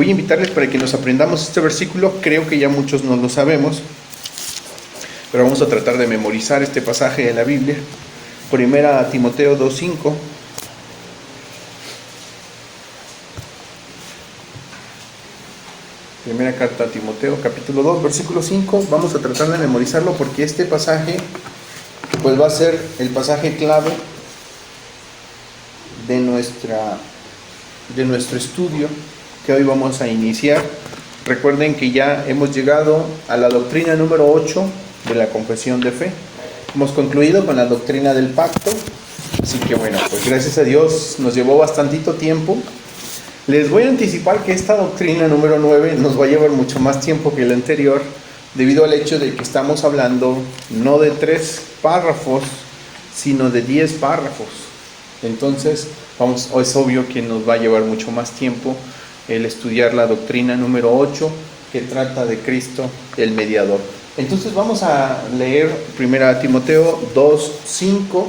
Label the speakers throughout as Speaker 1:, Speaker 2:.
Speaker 1: Voy a invitarles para que nos aprendamos este versículo. Creo que ya muchos no lo sabemos, pero vamos a tratar de memorizar este pasaje de la Biblia. Primera Timoteo 2:5. Primera carta a Timoteo, capítulo 2, versículo 5. Vamos a tratar de memorizarlo porque este pasaje pues va a ser el pasaje clave de nuestro estudio que hoy vamos a iniciar. Recuerden que ya hemos llegado a la doctrina número 8 de la confesión de fe. Hemos concluido con la doctrina del pacto, así que bueno, pues gracias a Dios nos llevó bastantito tiempo. Les voy a anticipar que esta doctrina número 9 nos va a llevar mucho más tiempo que la anterior, debido al hecho de que estamos hablando no de 3 párrafos, sino de 10 párrafos. Entonces, es obvio que nos va a llevar mucho más tiempo el estudiar la doctrina número 8, que trata de Cristo, el mediador. Entonces vamos a leer 1 Timoteo 2:5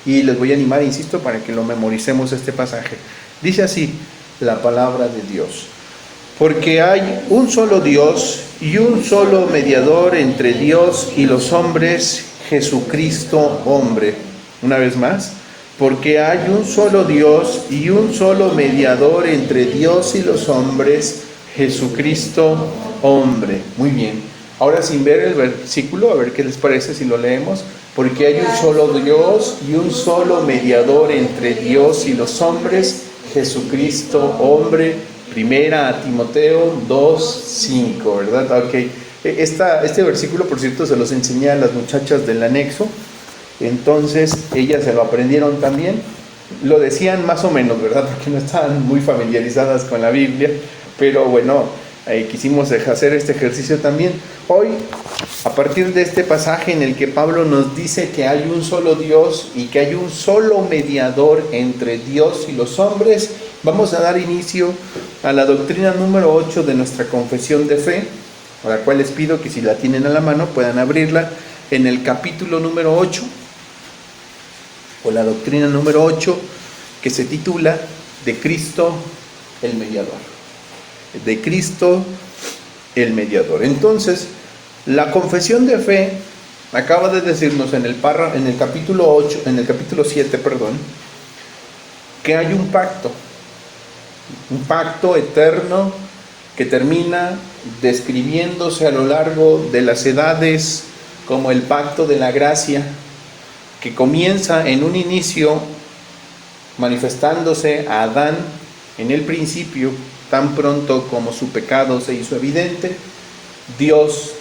Speaker 1: y les voy a animar, insisto, para que lo memoricemos este pasaje. Dice así la palabra de Dios: porque hay un solo Dios y un solo mediador entre Dios y los hombres, Jesucristo hombre. Una vez más, porque hay un solo Dios y un solo mediador entre Dios y los hombres, Jesucristo hombre. Muy bien. Ahora, sin ver el versículo, a ver qué les parece si lo leemos. Porque hay un solo Dios y un solo mediador entre Dios y los hombres, Jesucristo hombre. Primera Timoteo 2:5, ¿verdad? Ok. Este versículo, por cierto, se los enseñé a las muchachas del anexo. Entonces ellas se lo aprendieron también. Lo decían más o menos, ¿verdad? Porque no estaban muy familiarizadas con la Biblia. Pero bueno, quisimos hacer este ejercicio también. Hoy, a partir de este pasaje en el que Pablo nos dice que hay un solo Dios y que hay un solo mediador entre Dios y los hombres, vamos a dar inicio a la doctrina número 8 de nuestra confesión de fe, a la cual les pido que si la tienen a la mano puedan abrirla en el capítulo número 8, o la doctrina número 8, que se titula de Cristo el mediador. De Cristo el mediador. Entonces, la confesión de fe acaba de decirnos en el capítulo 8, en el capítulo 7, que hay un pacto eterno que termina describiéndose a lo largo de las edades como el pacto de la gracia, que comienza en un inicio manifestándose a Adán en el principio. Tan pronto como su pecado se hizo evidente, Dios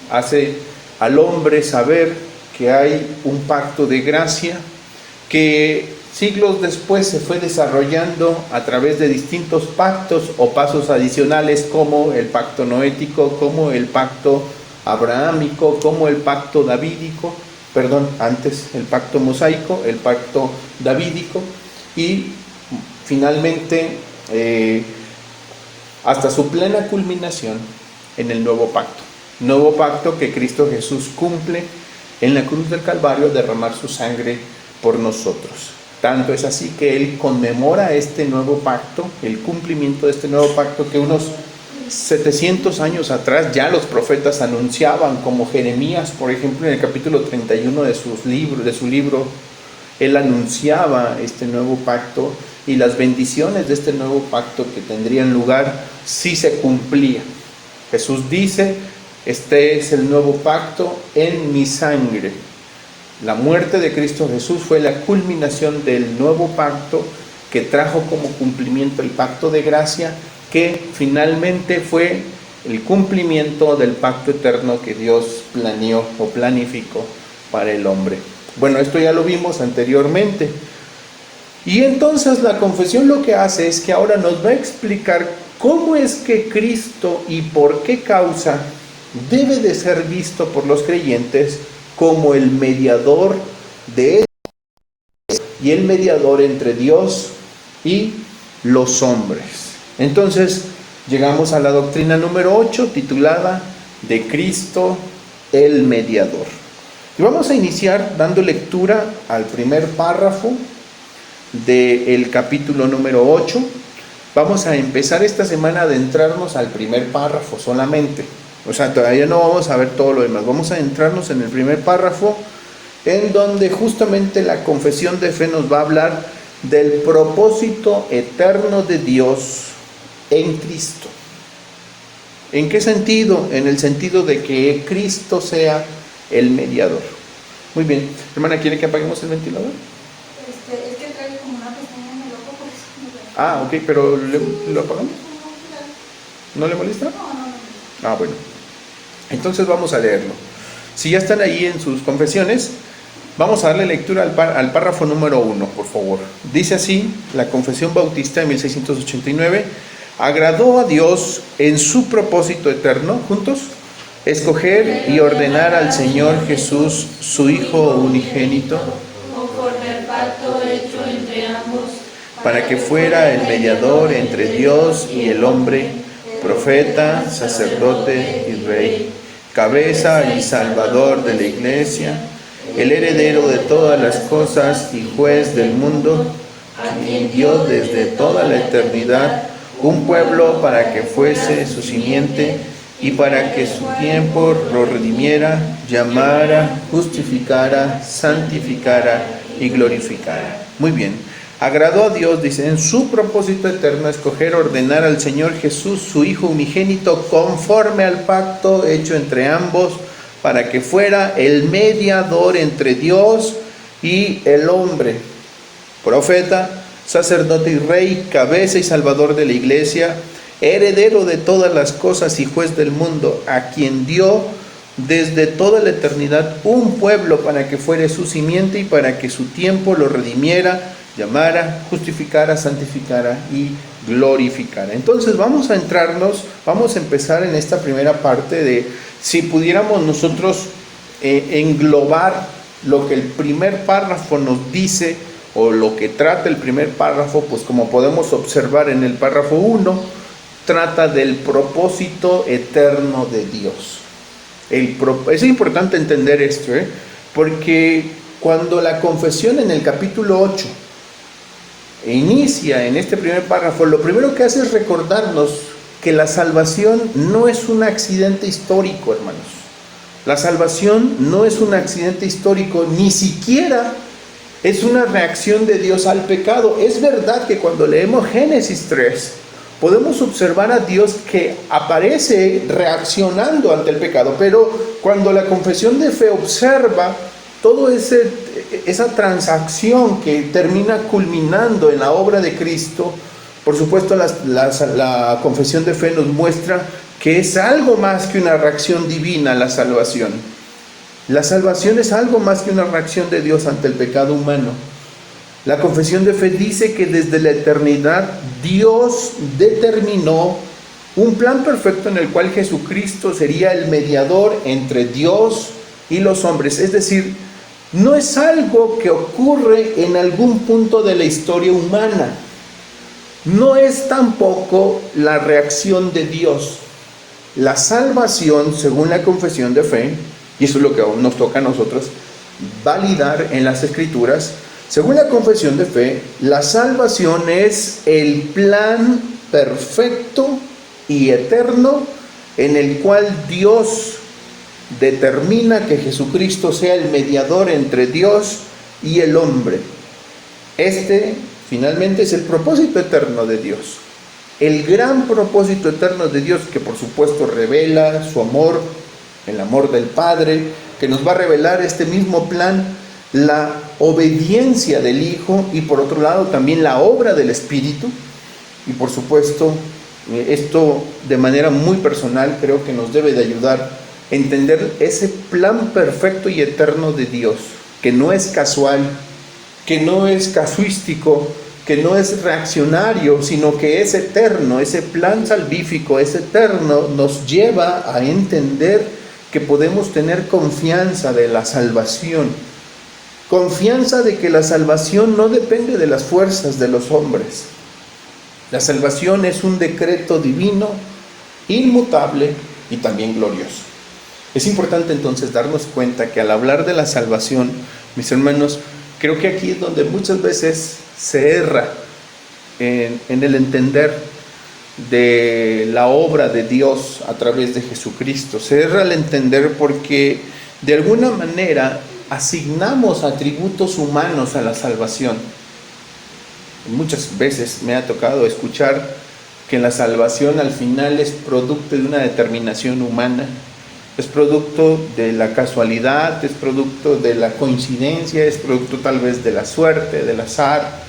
Speaker 1: hace al hombre saber que hay un pacto de gracia que siglos después se fue desarrollando a través de distintos pactos o pasos adicionales, como el pacto noético, como el pacto abrahámico, como el pacto davídico, antes el pacto mosaico, el pacto davídico, y finalmente hasta su plena culminación en el nuevo pacto que Cristo Jesús cumple en la cruz del Calvario, derramar su sangre por nosotros. Tanto es así que Él conmemora este nuevo pacto, el cumplimiento de este nuevo pacto, que unos 700 años atrás ya los profetas anunciaban, como Jeremías, por ejemplo, en el capítulo 31 de su libro, él anunciaba este nuevo pacto y las bendiciones de este nuevo pacto que tendrían lugar si se cumplía. Jesús dice: este es el nuevo pacto en mi sangre. La muerte de Cristo Jesús fue la culminación del nuevo pacto que trajo como cumplimiento el pacto de gracia, que finalmente fue el cumplimiento del pacto eterno que Dios planeó o planificó para el hombre. Bueno, esto ya lo vimos anteriormente. Y entonces la confesión lo que hace es que ahora nos va a explicar cómo es que Cristo y por qué causa debe de ser visto por los creyentes como el mediador de ellos y el mediador entre Dios y los hombres. Entonces llegamos a la doctrina número 8, titulada de Cristo el mediador. Y vamos a iniciar dando lectura al primer párrafo del capítulo número 8, Vamos a empezar esta semana a adentrarnos al primer párrafo solamente. O sea, todavía no vamos a ver todo lo demás. Vamos a adentrarnos en el primer párrafo, en donde justamente la confesión de fe nos va a hablar del propósito eterno de Dios en Cristo. ¿En qué sentido? En el sentido de que Cristo sea el mediador. Muy bien. Hermana, ¿quiere que apaguemos el ventilador?
Speaker 2: Es que trae como una pestaña en el ojo, por eso no veo.
Speaker 1: Ah, ok, pero ¿lo apagamos? ¿No le molesta?
Speaker 2: No.
Speaker 1: Ah, bueno. Entonces vamos a leerlo. Si ya están ahí en sus confesiones, vamos a darle lectura al párrafo número 1, por favor. Dice así la Confesión Bautista de 1689. Agradó a Dios en su propósito eterno, juntos, escoger y ordenar al Señor Jesús, su Hijo unigénito,
Speaker 3: conforme al pacto hecho entre ambos,
Speaker 1: para que fuera el mediador entre Dios y el hombre, profeta, sacerdote y rey, cabeza y salvador de la iglesia, el heredero de todas las cosas y juez del mundo, a quien dio desde toda la eternidad un pueblo para que fuese su simiente y para que su tiempo lo redimiera, llamara, justificara, santificara y glorificara. Muy bien. Agradó a Dios, dice, en su propósito eterno, escoger, ordenar al Señor Jesús, su Hijo unigénito, conforme al pacto hecho entre ambos, para que fuera el mediador entre Dios y el hombre, profeta, sacerdote y rey, cabeza y salvador de la iglesia, heredero de todas las cosas y juez del mundo, a quien dio desde toda la eternidad un pueblo para que fuere su simiente y para que su tiempo lo redimiera, llamara, justificara, santificara y glorificara. Entonces vamos a empezar en esta primera parte de, si pudiéramos nosotros englobar lo que el primer párrafo nos dice, o lo que trata el primer párrafo, pues como podemos observar en el párrafo 1, trata del propósito eterno de Dios. Es importante entender esto, porque cuando la confesión en el capítulo 8 inicia en este primer párrafo, lo primero que hace es recordarnos que la salvación no es un accidente histórico, hermanos. La salvación no es un accidente histórico, ni siquiera es una reacción de Dios al pecado. Es verdad que cuando leemos Génesis 3, podemos observar a Dios que aparece reaccionando ante el pecado, pero cuando la confesión de fe observa toda esa transacción que termina culminando en la obra de Cristo, por supuesto la confesión de fe nos muestra que es algo más que una reacción divina a la salvación. La salvación es algo más que una reacción de Dios ante el pecado humano. La confesión de fe dice que desde la eternidad Dios determinó un plan perfecto en el cual Jesucristo sería el mediador entre Dios y los hombres. Es decir, no es algo que ocurre en algún punto de la historia humana. No es tampoco la reacción de Dios. La salvación, según la confesión de fe, y eso es lo que aún nos toca a nosotros validar en las Escrituras, según la confesión de fe, la salvación es el plan perfecto y eterno en el cual Dios determina que Jesucristo sea el mediador entre Dios y el hombre. Finalmente, es el propósito eterno de Dios. El gran propósito eterno de Dios, que por supuesto revela su amor, el amor del Padre, que nos va a revelar este mismo plan, la obediencia del Hijo y por otro lado también la obra del Espíritu. Y por supuesto, esto de manera muy personal creo que nos debe de ayudar a entender ese plan perfecto y eterno de Dios, que no es casual, que no es casuístico, que no es reaccionario, sino que es eterno. Ese plan salvífico, es eterno, nos lleva a entender que podemos tener confianza de la salvación. Confianza de que la salvación no depende de las fuerzas de los hombres. La salvación es un decreto divino, inmutable y también glorioso. Es importante entonces darnos cuenta que al hablar de la salvación, mis hermanos, creo que aquí es donde muchas veces se erra en el entender de la obra de Dios a través de Jesucristo. Se erra al entender porque de alguna manera asignamos atributos humanos a la salvación. Muchas veces me ha tocado escuchar que la salvación al final es producto de una determinación humana, es producto de la casualidad, es producto de la coincidencia, es producto tal vez de la suerte, del azar.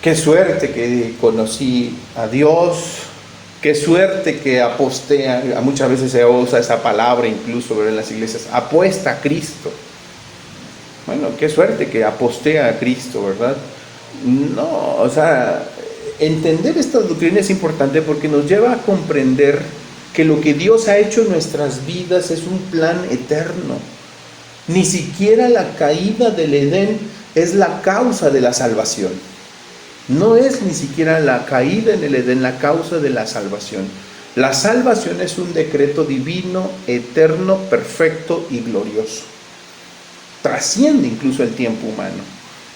Speaker 1: Qué suerte que conocí a Dios, qué suerte que aposté, muchas veces se usa esa palabra incluso, ¿verdad?, en las iglesias, apuesta a Cristo. Bueno, qué suerte que aposté a Cristo, ¿verdad? No, o sea, entender esta doctrina es importante porque nos lleva a comprender que lo que Dios ha hecho en nuestras vidas es un plan eterno. Ni siquiera la caída del Edén es la causa de la salvación. No es ni siquiera la caída en el Edén la causa de la salvación. La salvación es un decreto divino, eterno, perfecto y glorioso. Trasciende incluso el tiempo humano,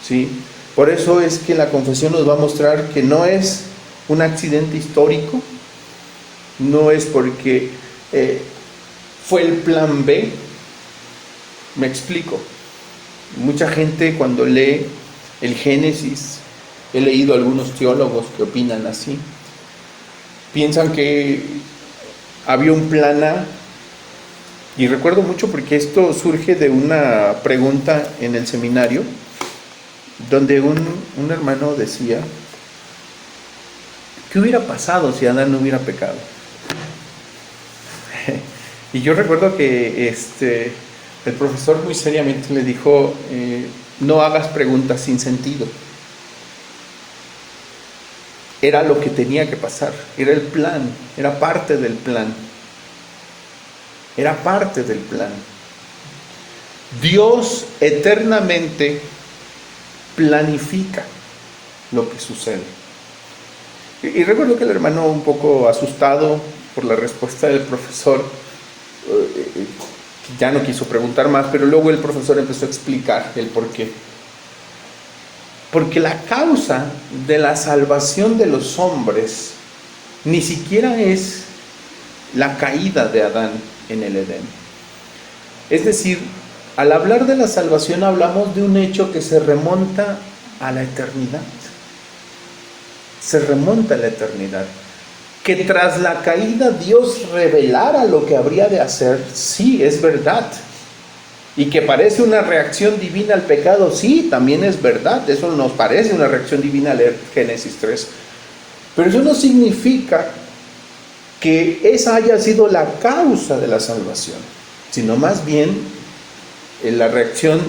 Speaker 1: ¿sí? Por eso es que la confesión nos va a mostrar que no es un accidente histórico, no es porque fue el plan B. Me explico. Mucha gente cuando lee el Génesis, he leído algunos teólogos que opinan así, piensan que había un plan A, y recuerdo mucho porque esto surge de una pregunta en el seminario, donde un hermano decía, ¿qué hubiera pasado si Adán no hubiera pecado? Y yo recuerdo que el profesor muy seriamente le dijo, no hagas preguntas sin sentido. Era lo que tenía que pasar, era el plan, era parte del plan. Era parte del plan. Dios eternamente planifica lo que sucede. Y recuerdo que el hermano, un poco asustado por la respuesta del profesor, ya no quiso preguntar más, pero luego el profesor empezó a explicar el por qué. Porque la causa de la salvación de los hombres ni siquiera es la caída de Adán en el Edén. Es decir, al hablar de la salvación hablamos de un hecho que se remonta a la eternidad. Se remonta a la eternidad. Que tras la caída Dios revelara lo que habría de hacer, sí, es verdad. Y que parece una reacción divina al pecado, sí, también es verdad. Eso nos parece una reacción divina al leer Génesis 3. Pero eso no significa que esa haya sido la causa de la salvación, sino más bien la reacción,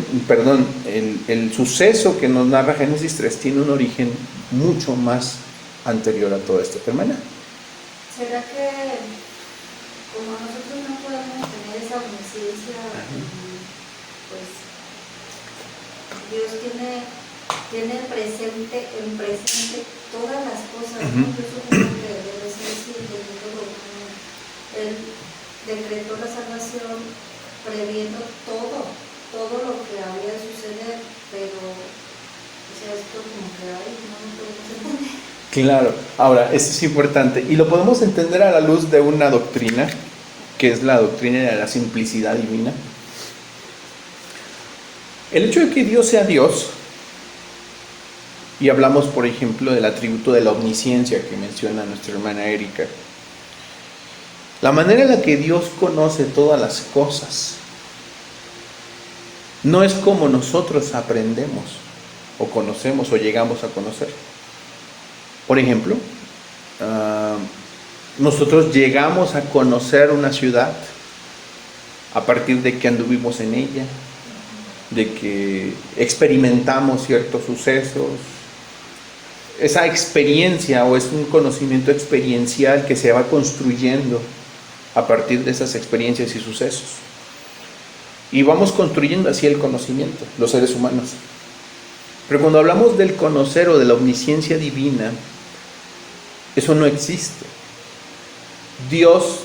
Speaker 1: el suceso que nos narra Génesis 3 tiene un origen mucho más anterior a todo esto. ¿Hermana?
Speaker 2: ¿Será que como nosotros no podemos tener esa omnisciencia, pues Dios tiene presente todas las cosas, ¿no? Yo supongo que debe ser así, entendiendo Él decretó la salvación previendo todo lo que había de suceder, pero o sea, esto como que ahí no lo podemos entender.
Speaker 1: Claro, ahora, eso es importante y lo podemos entender a la luz de una doctrina, que es la doctrina de la simplicidad divina. El hecho de que Dios sea Dios, y hablamos por ejemplo del atributo de la omnisciencia que menciona nuestra hermana Erika, la manera en la que Dios conoce todas las cosas no es como nosotros aprendemos o conocemos o llegamos a conocer. Por ejemplo, nosotros llegamos a conocer una ciudad a partir de que anduvimos en ella, de que experimentamos ciertos sucesos. Esa experiencia o es un conocimiento experiencial que se va construyendo a partir de esas experiencias y sucesos. Y vamos construyendo así el conocimiento, los seres humanos. Pero cuando hablamos del conocer o de la omnisciencia divina, eso no existe. Dios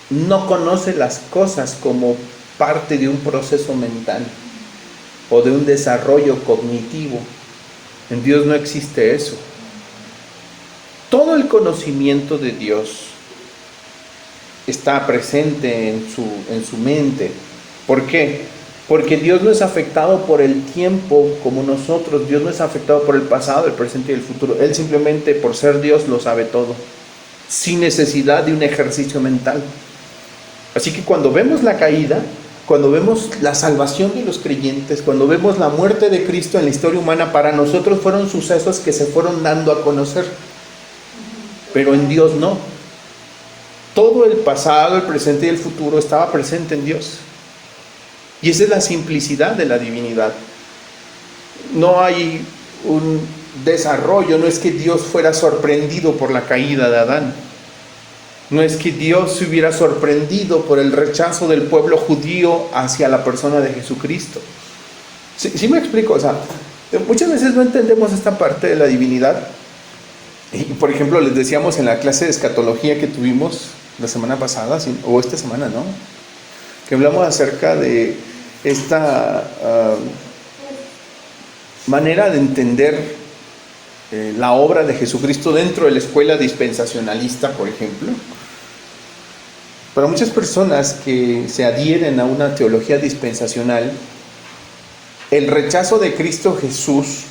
Speaker 1: no conoce las cosas como parte de un proceso mental o de un desarrollo cognitivo. En Dios no existe eso. todo el conocimiento de Dios está presente en su mente. ¿Por qué? Porque Dios no es afectado por el tiempo como nosotros. Dios no es afectado por el pasado, el presente y el futuro. Él simplemente, por ser Dios, lo sabe todo, sin necesidad de un ejercicio mental. Así que cuando vemos la caída, cuando vemos la salvación de los creyentes, cuando vemos la muerte de Cristo en la historia humana, para nosotros fueron sucesos que se fueron dando a conocer. Pero en Dios no. Todo el pasado, el presente y el futuro estaba presente en Dios. Y esa es la simplicidad de la divinidad. No hay un desarrollo, no es que Dios fuera sorprendido por la caída de Adán. No es que Dios se hubiera sorprendido por el rechazo del pueblo judío hacia la persona de Jesucristo. ¿Sí me explico? O sea, muchas veces no entendemos esta parte de la divinidad. Y, por ejemplo, les decíamos en la clase de escatología que tuvimos la semana pasada, o esta semana, ¿no? Que hablamos acerca de esta manera de entender la obra de Jesucristo dentro de la escuela dispensacionalista, por ejemplo. Para muchas personas que se adhieren a una teología dispensacional, el rechazo de Cristo Jesús,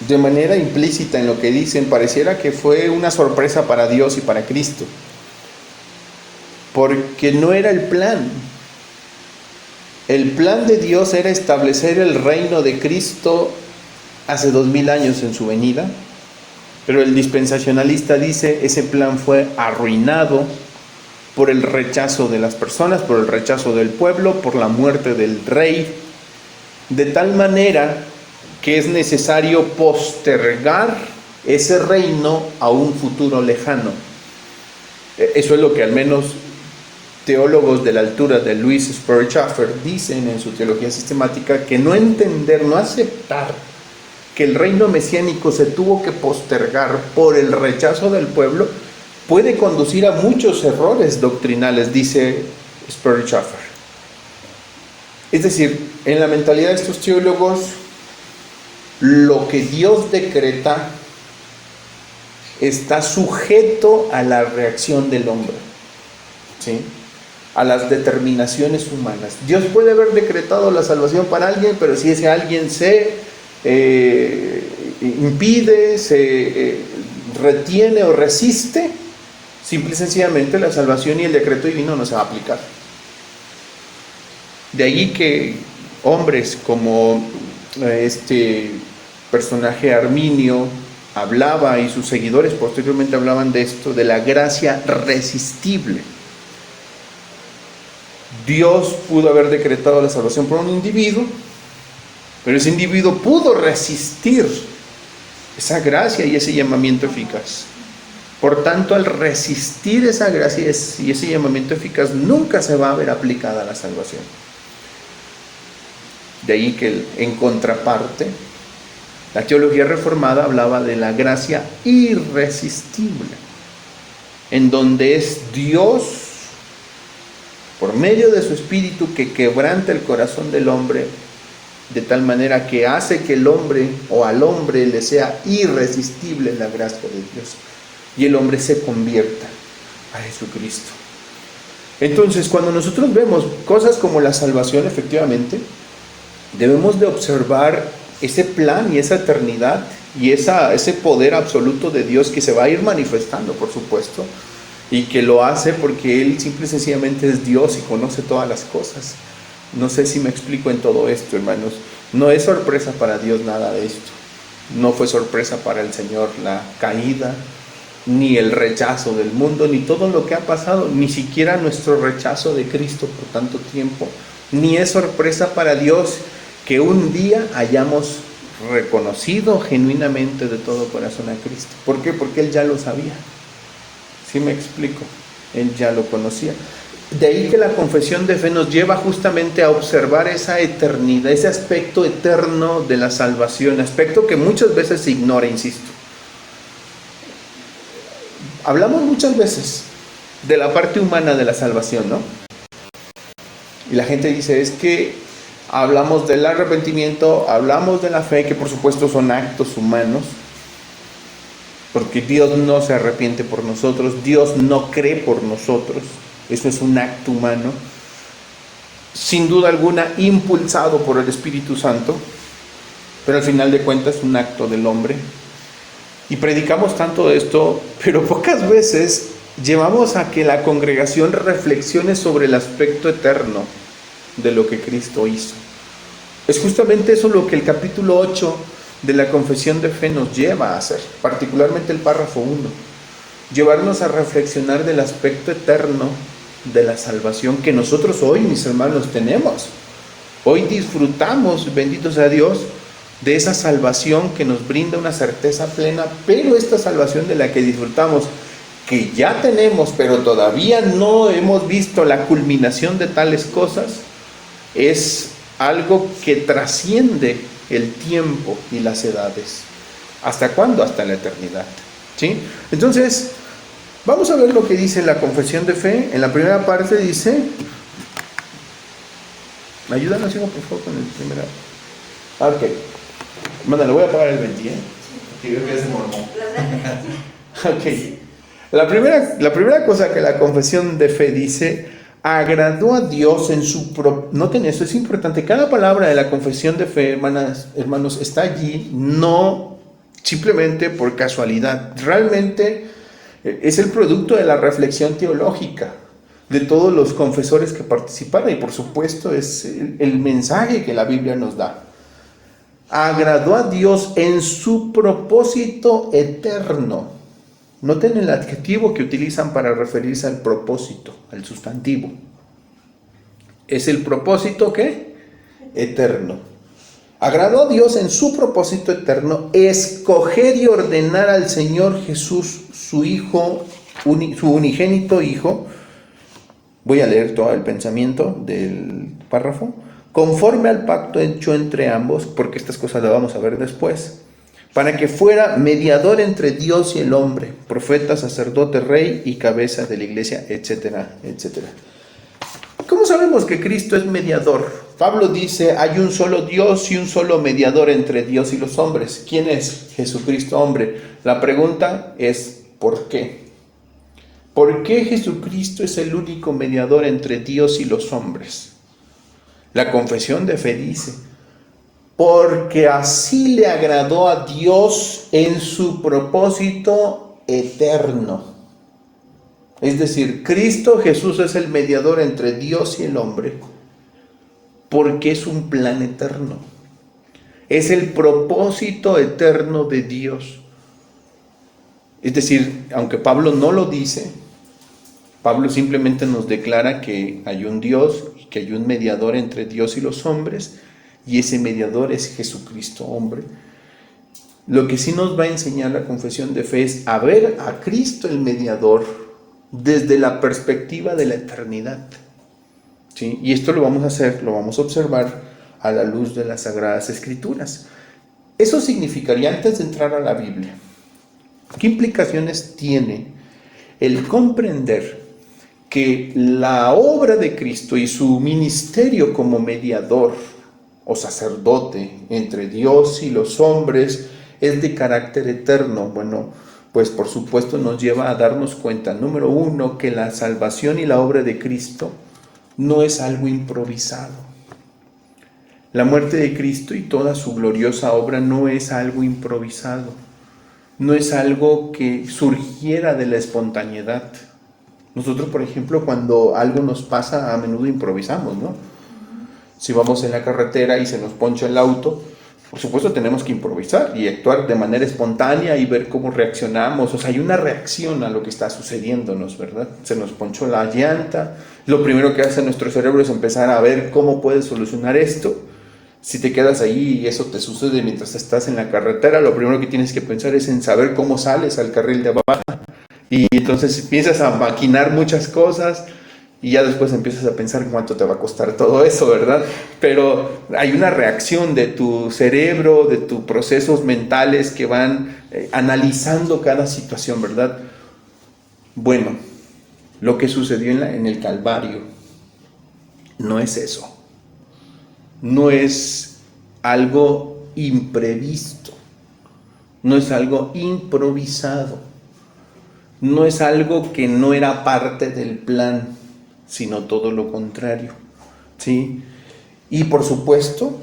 Speaker 1: de manera implícita en lo que dicen, pareciera que fue una sorpresa para Dios y para Cristo, porque no era el plan. El plan de Dios era establecer el reino de Cristo hace 2000 años en su venida, pero el dispensacionalista dice ese plan fue arruinado por el rechazo de las personas, por el rechazo del pueblo, por la muerte del rey, de tal manera que es necesario postergar ese reino a un futuro lejano. Eso es lo que al menos teólogos de la altura de Louis Sperry-Chafer dicen en su teología sistemática, que no entender, no aceptar que el reino mesiánico se tuvo que postergar por el rechazo del pueblo, puede conducir a muchos errores doctrinales, dice Sperry-Chafer. Es decir, en la mentalidad de estos teólogos, lo que Dios decreta está sujeto a la reacción del hombre, ¿sí? A las determinaciones humanas. Dios puede haber decretado la salvación para alguien, pero si ese alguien se impide, se retiene o resiste, simple y sencillamente la salvación y el decreto divino no se va a aplicar. De ahí que hombres como este personaje Arminio hablaba, y sus seguidores posteriormente hablaban de esto, de la gracia resistible. Dios pudo haber decretado la salvación por un individuo, pero ese individuo pudo resistir esa gracia y ese llamamiento eficaz. Por tanto, al resistir esa gracia y ese llamamiento eficaz, nunca se va a ver aplicada la salvación. De ahí que en contraparte, la teología reformada hablaba de la gracia irresistible, en donde es Dios, por medio de su Espíritu, que quebranta el corazón del hombre, de tal manera que hace que el hombre o al hombre le sea irresistible la gracia de Dios, y el hombre se convierta a Jesucristo. Entonces, cuando nosotros vemos cosas como la salvación, efectivamente, debemos de observar ese plan y esa eternidad y ese poder absoluto de Dios que se va a ir manifestando, por supuesto, y que lo hace porque Él simple y sencillamente es Dios y conoce todas las cosas. No sé si me explico en todo esto, hermanos. No es sorpresa para Dios nada de esto. No fue sorpresa para el Señor la caída, ni el rechazo del mundo, ni todo lo que ha pasado, ni siquiera nuestro rechazo de Cristo por tanto tiempo. Ni es sorpresa para Dios que un día hayamos reconocido genuinamente de todo corazón a Cristo. ¿Por qué? Porque Él ya lo sabía. ¿Sí me explico? Él ya lo conocía. De ahí que la confesión de fe nos lleva justamente a observar esa eternidad, ese aspecto eterno de la salvación, aspecto que muchas veces se ignora, insisto. Hablamos muchas veces de la parte humana de la salvación, ¿no? Y la gente dice, es que hablamos del arrepentimiento, hablamos de la fe, que por supuesto son actos humanos, porque Dios no se arrepiente por nosotros, Dios no cree por nosotros, eso es un acto humano, sin duda alguna impulsado por el Espíritu Santo, pero al final de cuentas es un acto del hombre. Y predicamos tanto esto, pero pocas veces llevamos a que la congregación reflexione sobre el aspecto eterno de lo que Cristo hizo. Es justamente eso lo que el capítulo 8 de la Confesión de Fe nos lleva a hacer, particularmente el párrafo 1, llevarnos a reflexionar del aspecto eterno de la salvación que nosotros hoy, mis hermanos, tenemos. Hoy disfrutamos, bendito sea Dios, de esa salvación que nos brinda una certeza plena, pero esta salvación de la que disfrutamos, que ya tenemos, pero todavía no hemos visto la culminación de tales cosas, es algo que trasciende el tiempo y las edades. ¿Hasta cuándo? Hasta la eternidad. ¿Sí? Entonces, vamos a ver lo que dice la Confesión de Fe. En la primera parte dice, ayúdanos, hijo, por favor, con el primero. Ok. Manda, le voy a apagar el 20, ¿eh? Que veo que ya se mormó. Ok. La primera cosa que la Confesión de Fe dice, agradó a Dios en su noten eso, es importante, cada palabra de la Confesión de Fe, hermanos, está allí, no simplemente por casualidad, realmente es el producto de la reflexión teológica de todos los confesores que participaron, y por supuesto es el mensaje que la Biblia nos da. Agradó a Dios en su propósito eterno. Noten el adjetivo que utilizan para referirse al propósito, al sustantivo. Es el propósito, ¿qué? Eterno. Agradó a Dios en su propósito eterno escoger y ordenar al Señor Jesús, su Hijo, su unigénito Hijo. Voy a leer todo el pensamiento del párrafo. Conforme al pacto hecho entre ambos, porque estas cosas las vamos a ver después, para que fuera mediador entre Dios y el hombre, profeta, sacerdote, rey y cabeza de la iglesia, etcétera, etcétera. ¿Cómo sabemos que Cristo es mediador? Pablo dice, hay un solo Dios y un solo mediador entre Dios y los hombres. ¿Quién es? Jesucristo, hombre. La pregunta es, ¿por qué? ¿Por qué Jesucristo es el único mediador entre Dios y los hombres? La Confesión de Fe dice, porque así le agradó a Dios en su propósito eterno. Es decir, Cristo Jesús es el mediador entre Dios y el hombre, porque es un plan eterno. Es el propósito eterno de Dios. Es decir, aunque Pablo no lo dice, Pablo simplemente nos declara que hay un Dios, que hay un mediador entre Dios y los hombres, y ese mediador es Jesucristo, hombre. Lo que sí nos va a enseñar la Confesión de Fe es a ver a Cristo el mediador desde la perspectiva de la eternidad. ¿Sí? Y esto lo vamos a hacer, lo vamos a observar a la luz de las Sagradas Escrituras. Eso significaría, antes de entrar a la Biblia, ¿qué implicaciones tiene el comprender que la obra de Cristo y su ministerio como mediador o sacerdote entre Dios y los hombres es de carácter eterno? Bueno, pues por supuesto nos lleva a darnos cuenta, número uno, que la salvación y la obra de Cristo no es algo improvisado. La muerte de Cristo y toda su gloriosa obra no es algo improvisado, no es algo que surgiera de la espontaneidad. Nosotros, por ejemplo, cuando algo nos pasa, a menudo improvisamos, ¿no? Si vamos en la carretera y se nos poncha el auto, por supuesto tenemos que improvisar y actuar de manera espontánea y ver cómo reaccionamos. O sea, hay una reacción a lo que está sucediéndonos, ¿verdad? Se nos ponchó la llanta. Lo primero que hace nuestro cerebro es empezar a ver cómo puedes solucionar esto. Si te quedas ahí y eso te sucede mientras estás en la carretera, lo primero que tienes que pensar es en saber cómo sales al carril de abajo. Y entonces empiezas a maquinar muchas cosas y ya después empiezas a pensar cuánto te va a costar todo eso, ¿verdad? Pero hay una reacción de tu cerebro, de tus procesos mentales que van analizando cada situación, ¿verdad? Bueno, lo que sucedió en el Calvario no es eso. No es algo imprevisto. no es algo improvisado, no es algo que no era parte del plan, sino todo lo contrario, ¿sí? Y por supuesto,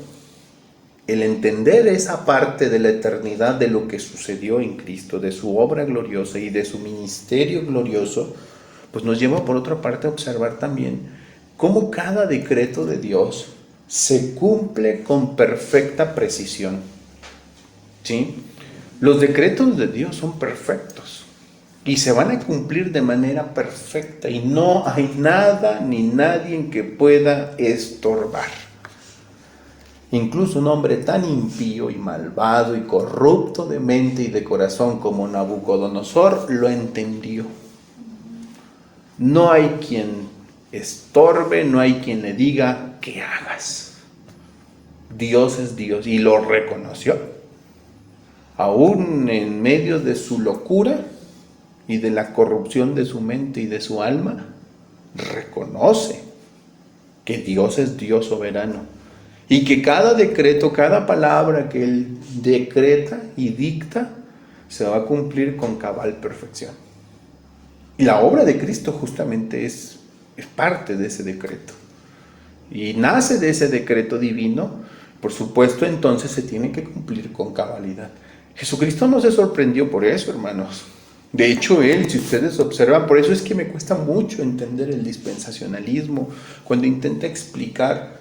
Speaker 1: el entender esa parte de la eternidad de lo que sucedió en Cristo, de su obra gloriosa y de su ministerio glorioso, pues nos lleva por otra parte a observar también cómo cada decreto de Dios se cumple con perfecta precisión, ¿sí? Los decretos de Dios son perfectos y se van a cumplir de manera perfecta y no hay nada ni nadie que pueda estorbar. Incluso un hombre tan impío y malvado y corrupto de mente y de corazón como Nabucodonosor lo entendió. No hay quien estorbe, no hay quien le diga ¿qué hagas? Dios es Dios y lo reconoció. Aún en medio de su locura y de la corrupción de su mente y de su alma, reconoce que Dios es Dios soberano y que cada decreto, cada palabra que Él decreta y dicta se va a cumplir con cabal perfección. Y la obra de Cristo justamente es parte de ese decreto. Y nace de ese decreto divino, por supuesto, entonces se tiene que cumplir con cabalidad. Jesucristo no se sorprendió por eso, hermanos. De hecho, Él, si ustedes observan, por eso es que me cuesta mucho entender el dispensacionalismo, cuando intenta explicar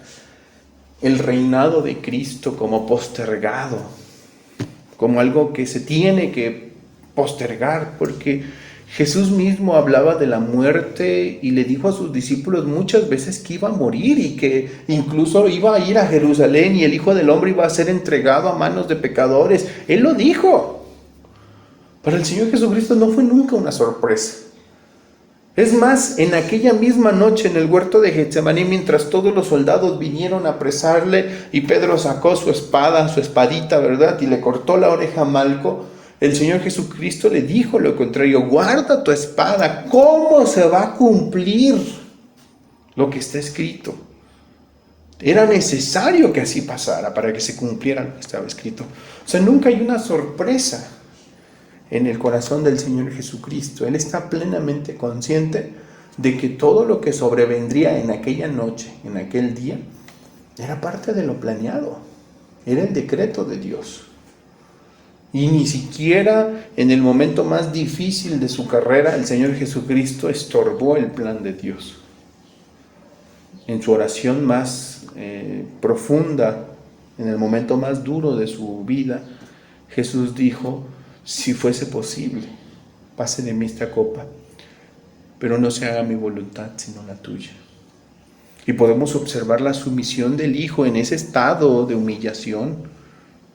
Speaker 1: el reinado de Cristo como postergado, como algo que se tiene que postergar, porque Jesús mismo hablaba de la muerte y le dijo a sus discípulos muchas veces que iba a morir y que incluso iba a ir a Jerusalén y el Hijo del Hombre iba a ser entregado a manos de pecadores. Él lo dijo. Para el Señor Jesucristo no fue nunca una sorpresa. Es más, en aquella misma noche en el huerto de Getsemaní, mientras todos los soldados vinieron a apresarle y Pedro sacó su espada, su espadita, ¿verdad? Y le cortó la oreja a Malco, el Señor Jesucristo le dijo lo contrario: guarda tu espada, ¿cómo se va a cumplir lo que está escrito? Era necesario que así pasara para que se cumpliera lo que estaba escrito. O sea, nunca hay una sorpresa en el corazón del Señor Jesucristo. Él está plenamente consciente de que todo lo que sobrevendría en aquella noche, en aquel día, era parte de lo planeado, era el decreto de Dios. Y ni siquiera en el momento más difícil de su carrera el Señor Jesucristo estorbó el plan de Dios. En su oración más profunda, en el momento más duro de su vida, Jesús dijo: si fuese posible, pase de mí esta copa, pero no se haga mi voluntad sino la tuya. Y podemos observar la sumisión del Hijo en ese estado de humillación,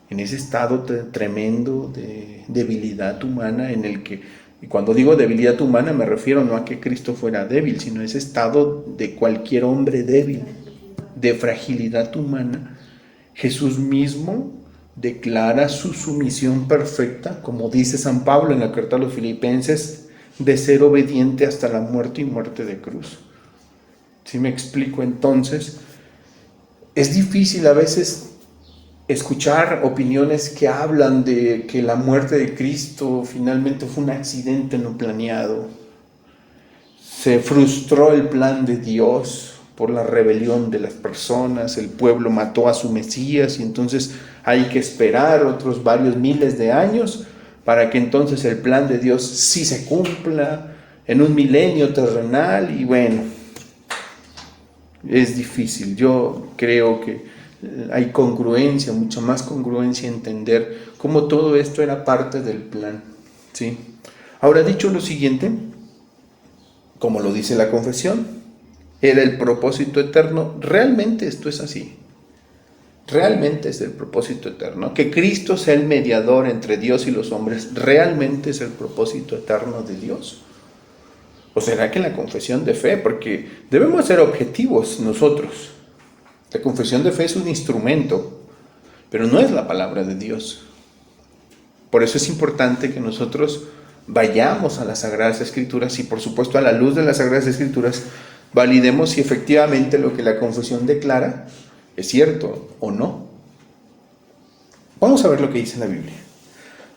Speaker 1: en ese estado tremendo de debilidad humana, en el que, y cuando digo debilidad humana me refiero no a que Cristo fuera débil, sino a ese estado de cualquier hombre débil, de fragilidad humana. Jesús mismo declara su sumisión perfecta, como dice San Pablo en la carta a los Filipenses, de ser obediente hasta la muerte y muerte de cruz. ¿Sí me explico? Entonces, es difícil a veces escuchar opiniones que hablan de que la muerte de Cristo finalmente fue un accidente no planeado. Se frustró el plan de Dios por la rebelión de las personas, el pueblo mató a su Mesías y entonces hay que esperar otros varios miles de años para que entonces el plan de Dios sí se cumpla en un milenio terrenal. Y bueno, es difícil. Yo creo que hay congruencia, mucha más congruencia, entender cómo todo esto era parte del plan, ¿sí? Ahora, dicho lo siguiente, como lo dice la confesión, era el propósito eterno. Realmente esto es así. Realmente es el propósito eterno. Que Cristo sea el mediador entre Dios y los hombres, ¿realmente es el propósito eterno de Dios? ¿O será que la confesión de fe? Porque debemos ser objetivos nosotros. La confesión de fe es un instrumento, pero no es la palabra de Dios. Por eso es importante que nosotros vayamos a las Sagradas Escrituras y, por supuesto, a la luz de las Sagradas Escrituras, validemos si efectivamente lo que la confesión declara es cierto o no. Vamos a ver lo que dice la Biblia.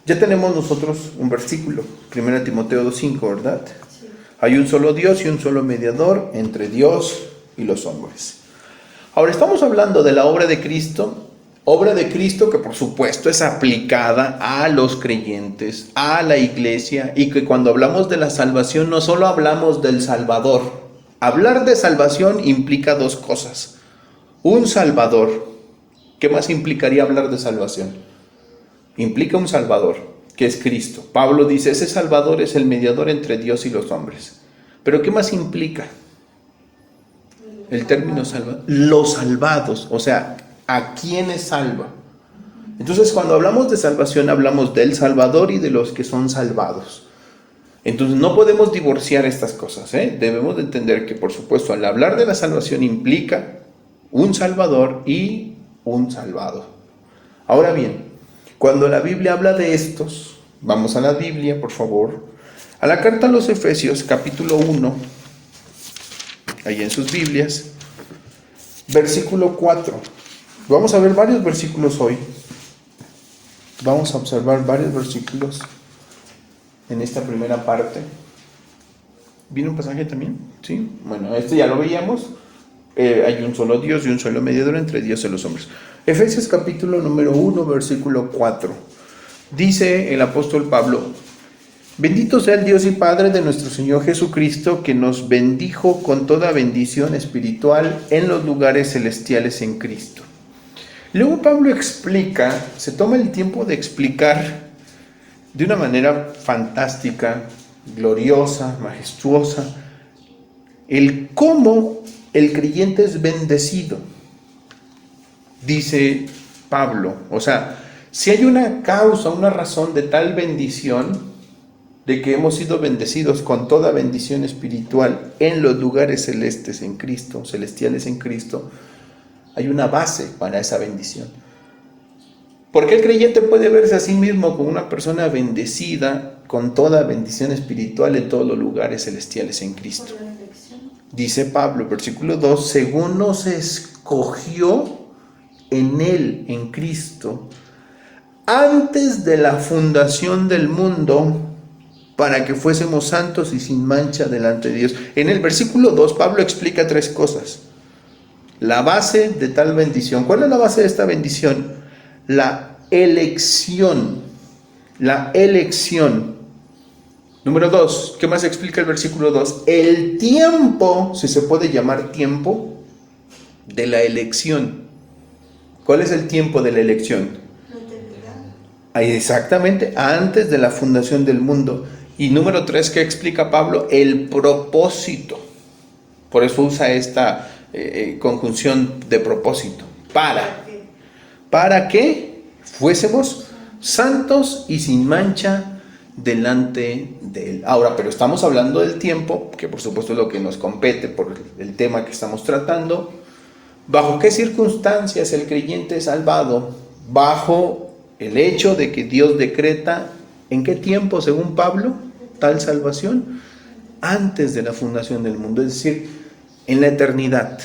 Speaker 1: Ya tenemos nosotros un versículo, 1 Timoteo 2:5, ¿verdad?
Speaker 2: Sí.
Speaker 1: Hay un solo Dios y un solo mediador entre Dios y los hombres. Ahora estamos hablando de la obra de Cristo que por supuesto es aplicada a los creyentes, a la iglesia, y que cuando hablamos de la salvación no solo hablamos del Salvador. Hablar de salvación implica dos cosas. Un Salvador. ¿Qué más implicaría hablar de salvación? Implica un Salvador, que es Cristo. Pablo dice, ese Salvador es el mediador entre Dios y los hombres. Pero ¿qué más implica el término salva? Los salvados, o sea, ¿a quiénes salva? Entonces, cuando hablamos de salvación, hablamos del Salvador y de los que son salvados. Entonces, no podemos divorciar estas cosas, ¿eh? Debemos de entender que, por supuesto, al hablar de la salvación implica un Salvador y un salvado. Ahora bien, cuando la Biblia habla de estos, vamos a la Biblia, por favor, a la carta a los Efesios, capítulo 1, ahí en sus Biblias, versículo 4. Vamos a ver varios versículos hoy. Vamos a observar varios versículos en esta primera parte. ¿Viene un pasaje también? Sí. Bueno, este ya lo veíamos. Hay un solo Dios y un solo mediador entre Dios y los hombres. Efesios capítulo número 1, versículo 4. Dice el apóstol Pablo: bendito sea el Dios y Padre de nuestro Señor Jesucristo, que nos bendijo con toda bendición espiritual en los lugares celestiales en Cristo. Luego Pablo explica, se toma el tiempo de explicar de una manera fantástica, gloriosa, majestuosa, el cómo el creyente es bendecido. Dice Pablo, o sea, si hay una causa, una razón de tal bendición, de que hemos sido bendecidos con toda bendición espiritual en los lugares celestes en Cristo, celestiales en Cristo, hay una base para esa bendición. Porque el creyente puede verse a sí mismo como una persona bendecida con toda bendición espiritual en todos los lugares celestiales en Cristo. Dice Pablo, versículo 2, según nos escogió en Él, en Cristo, antes de la fundación del mundo, para que fuésemos santos y sin mancha delante de Dios. En el versículo 2, Pablo explica tres cosas. La base de tal bendición. ¿Cuál es la base de esta bendición? La elección. La elección. Número 2, ¿qué más explica el versículo 2? El tiempo, si se puede llamar tiempo, de la elección. ¿Cuál es el tiempo de la elección? Exactamente, antes de la fundación del mundo. Y número 3, ¿qué explica Pablo? El propósito. Por eso usa esta conjunción de propósito. Para que fuésemos santos y sin mancha delante de Él. Ahora, pero estamos hablando del tiempo, que por supuesto es lo que nos compete por el tema que estamos tratando. ¿Bajo qué circunstancias el creyente es salvado? Bajo el hecho de que Dios decreta, ¿en qué tiempo, según Pablo, tal salvación? Antes de la fundación del mundo, es decir, en la eternidad.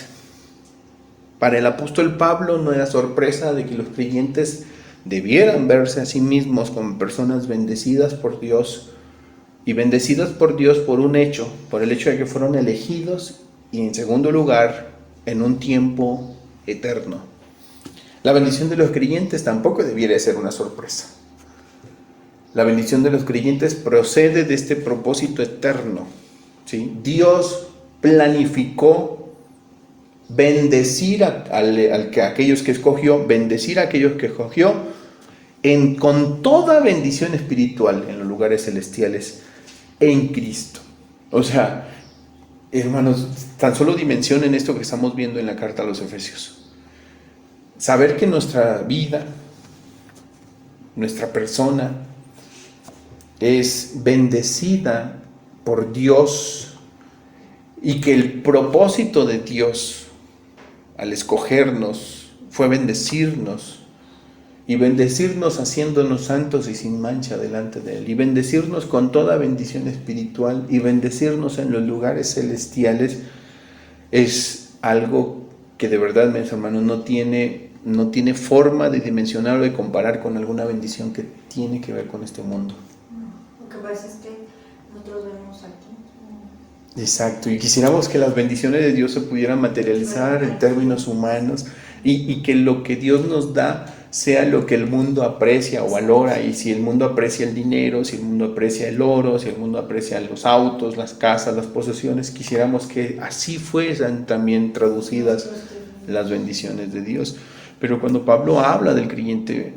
Speaker 1: Para el apóstol Pablo no era sorpresa de que los creyentes debieran verse a sí mismos como personas bendecidas por Dios, y bendecidas por Dios por un hecho, por el hecho de que fueron elegidos, y en segundo lugar, en un tiempo eterno. La bendición de los creyentes tampoco debiera ser una sorpresa. La bendición de los creyentes procede de este propósito eterno, ¿sí? Dios planificó bendecir a aquellos que escogió, bendecir a aquellos que escogió con toda bendición espiritual en los lugares celestiales en Cristo. O sea, hermanos, tan solo dimensionen esto que estamos viendo en la carta a los Efesios. Saber que nuestra vida, nuestra persona, es bendecida por Dios, y que el propósito de Dios al escogernos fue bendecirnos, y bendecirnos haciéndonos santos y sin mancha delante de Él, y bendecirnos con toda bendición espiritual, y bendecirnos en los lugares celestiales, es algo que de verdad, mis hermanos, no tiene no tiene forma de dimensionar o de comparar con alguna bendición que tiene que ver con este mundo.
Speaker 2: Lo que pasa es que nosotros vemos aquí.
Speaker 1: Exacto, y quisiéramos que las bendiciones de Dios se pudieran materializar en términos humanos y que lo que Dios nos da sea lo que el mundo aprecia o valora. Y si el mundo aprecia el dinero, si el mundo aprecia el oro, si el mundo aprecia los autos, las casas, las posesiones, quisiéramos que así fueran también traducidas las bendiciones de Dios. Pero cuando Pablo habla del creyente,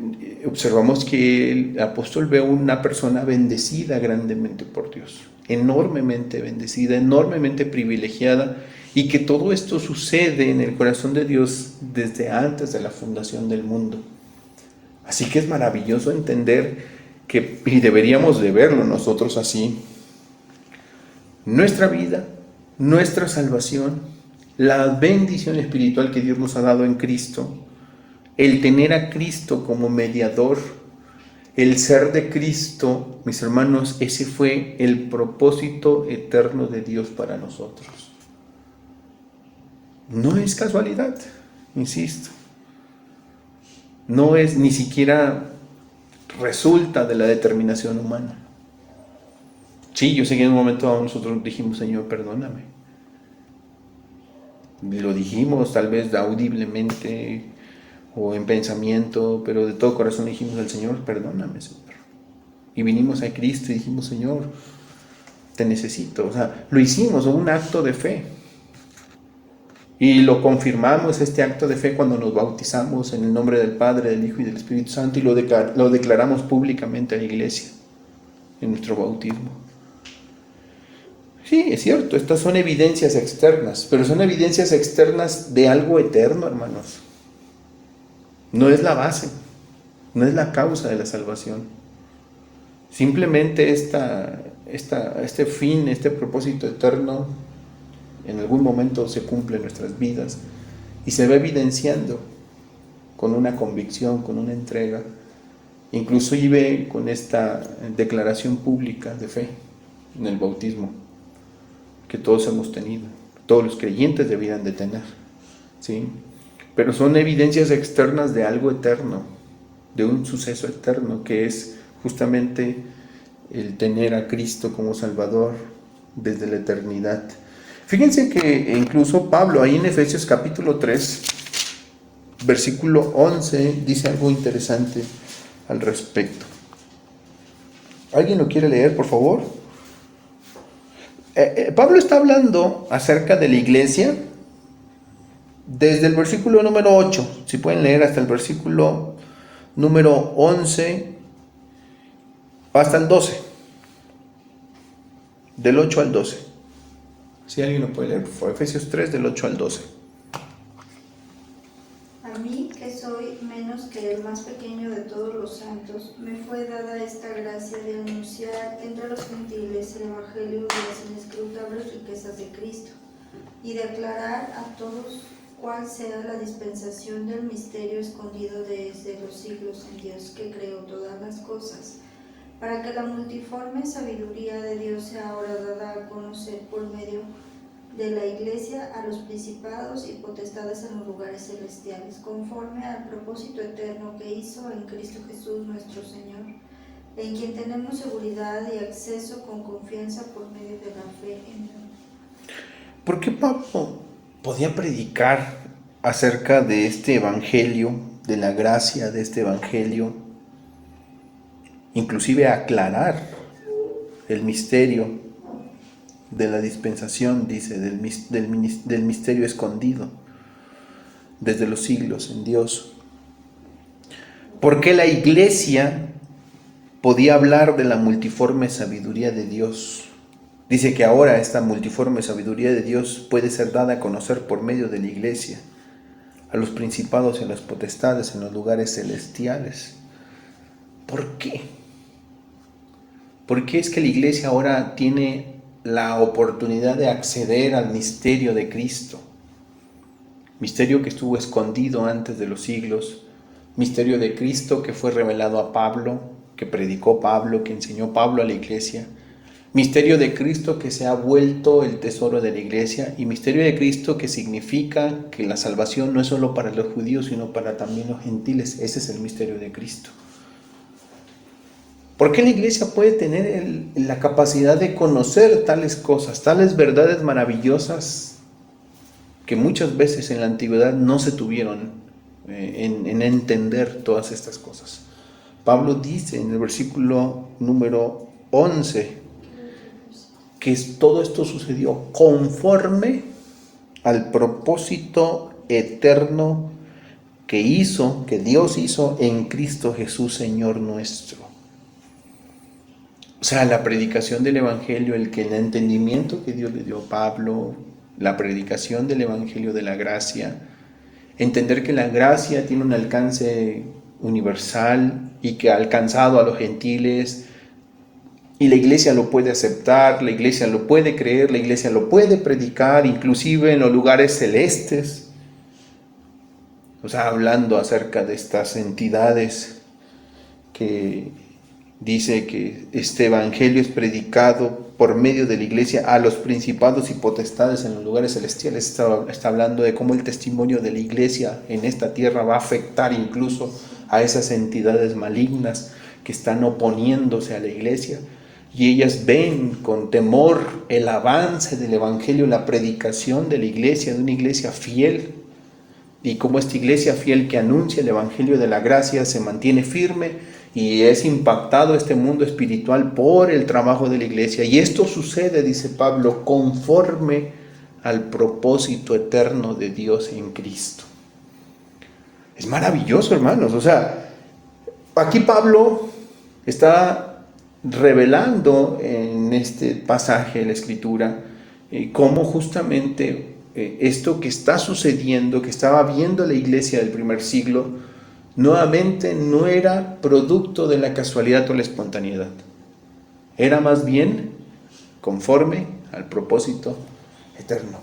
Speaker 1: observamos que el apóstol ve una persona bendecida grandemente por Dios, enormemente bendecida, enormemente privilegiada, y que todo esto sucede en el corazón de Dios desde antes de la fundación del mundo. Así que es maravilloso entender que, y deberíamos de verlo nosotros así, nuestra vida, nuestra salvación, la bendición espiritual que Dios nos ha dado en Cristo, el tener a Cristo como mediador, el ser de Cristo, mis hermanos, ese fue el propósito eterno de Dios para nosotros. No es casualidad, insisto. No es, ni siquiera resulta de la determinación humana. Sí, yo sé que en un momento nosotros dijimos, Señor, perdóname. Lo dijimos tal vez audiblemente o en pensamiento, pero de todo corazón dijimos al Señor, perdóname, Señor. Y vinimos a Cristo y dijimos, Señor, te necesito. O sea, lo hicimos, un acto de fe. Y lo confirmamos, este acto de fe, cuando nos bautizamos en el nombre del Padre, del Hijo y del Espíritu Santo, y lo declaramos públicamente a la iglesia en nuestro bautismo. Sí, es cierto, estas son evidencias externas, pero son evidencias externas de algo eterno, hermanos. No es la base, no es la causa de la salvación. Simplemente este fin, este propósito eterno, en algún momento se cumple en nuestras vidas y se va evidenciando con una convicción, con una entrega, inclusive con esta declaración pública de fe en el bautismo que todos hemos tenido, todos los creyentes debieran de tener, ¿sí? Pero son evidencias externas de algo eterno, de un suceso eterno, que es justamente el tener a Cristo como Salvador desde la eternidad. Fíjense que incluso Pablo, ahí en Efesios capítulo 3, versículo 11, dice algo interesante al respecto. ¿Alguien lo quiere leer, por favor? Pablo está hablando acerca de la iglesia desde el versículo número 8, si pueden leer hasta el versículo número 11, hasta el 12, del 8 al 12. Si alguien lo puede leer, por favor, Efesios 3, del 8 al 12.
Speaker 2: A mí, que soy menos que el más pequeño de todos los santos, me fue dada esta gracia de anunciar entre los gentiles el evangelio de las inescrutables riquezas de Cristo, y de aclarar a todos cuál sea la dispensación del misterio escondido desde los siglos en Dios, que creó todas las cosas, para que la multiforme sabiduría de Dios sea ahora dada a conocer por medio de la Iglesia a los principados y potestades en los lugares celestiales, conforme al propósito eterno que hizo en Cristo Jesús nuestro Señor, en quien tenemos seguridad y acceso con confianza por medio de la fe en Él.
Speaker 1: ¿Por qué Pablo podía predicar acerca de este evangelio, de la gracia de este evangelio, inclusive aclarar el misterio de la dispensación, dice, del misterio escondido desde los siglos en Dios? ¿Por qué la iglesia podía hablar de la multiforme sabiduría de Dios? Dice que ahora esta multiforme sabiduría de Dios puede ser dada a conocer por medio de la iglesia a los principados y a las potestades en los lugares celestiales. ¿Por qué? ¿Por qué es que la iglesia ahora tiene la oportunidad de acceder al misterio de Cristo? Misterio que estuvo escondido antes de los siglos, misterio de Cristo que fue revelado a Pablo, que predicó Pablo, que enseñó Pablo a la iglesia, Misterio de Cristo que se ha vuelto el tesoro de la iglesia, y misterio de Cristo que significa que la salvación no es solo para los judíos, sino para también los gentiles. Ese es el misterio de Cristo. ¿Por qué la iglesia puede tener la capacidad de conocer tales cosas, tales verdades maravillosas que muchas veces en la antigüedad no se tuvieron en entender todas estas cosas? Pablo dice en el versículo número 11 que todo esto sucedió conforme al propósito eterno que Dios hizo en Cristo Jesús, Señor nuestro. O sea, la predicación del Evangelio, el entendimiento que Dios le dio a Pablo, la predicación del Evangelio de la gracia, entender que la gracia tiene un alcance universal y que ha alcanzado a los gentiles, y la iglesia lo puede aceptar, la iglesia lo puede creer, la iglesia lo puede predicar, inclusive en los lugares celestes. O sea, hablando acerca de estas entidades que dice que este evangelio es predicado por medio de la iglesia a los principados y potestades en los lugares celestiales. Está hablando de cómo el testimonio de la iglesia en esta tierra va a afectar incluso a esas entidades malignas que están oponiéndose a la iglesia. Y ellas ven con temor el avance del evangelio, la predicación de la iglesia, de una iglesia fiel. Y como esta iglesia fiel que anuncia el evangelio de la gracia se mantiene firme y es impactado este mundo espiritual por el trabajo de la iglesia. Y esto sucede, dice Pablo, conforme al propósito eterno de Dios en Cristo. Es maravilloso, hermanos. O sea, aquí Pablo está revelando en este pasaje de la Escritura cómo justamente esto que está sucediendo, que estaba viendo la iglesia del primer siglo, nuevamente no era producto de la casualidad o la espontaneidad. Era más bien conforme al propósito eterno.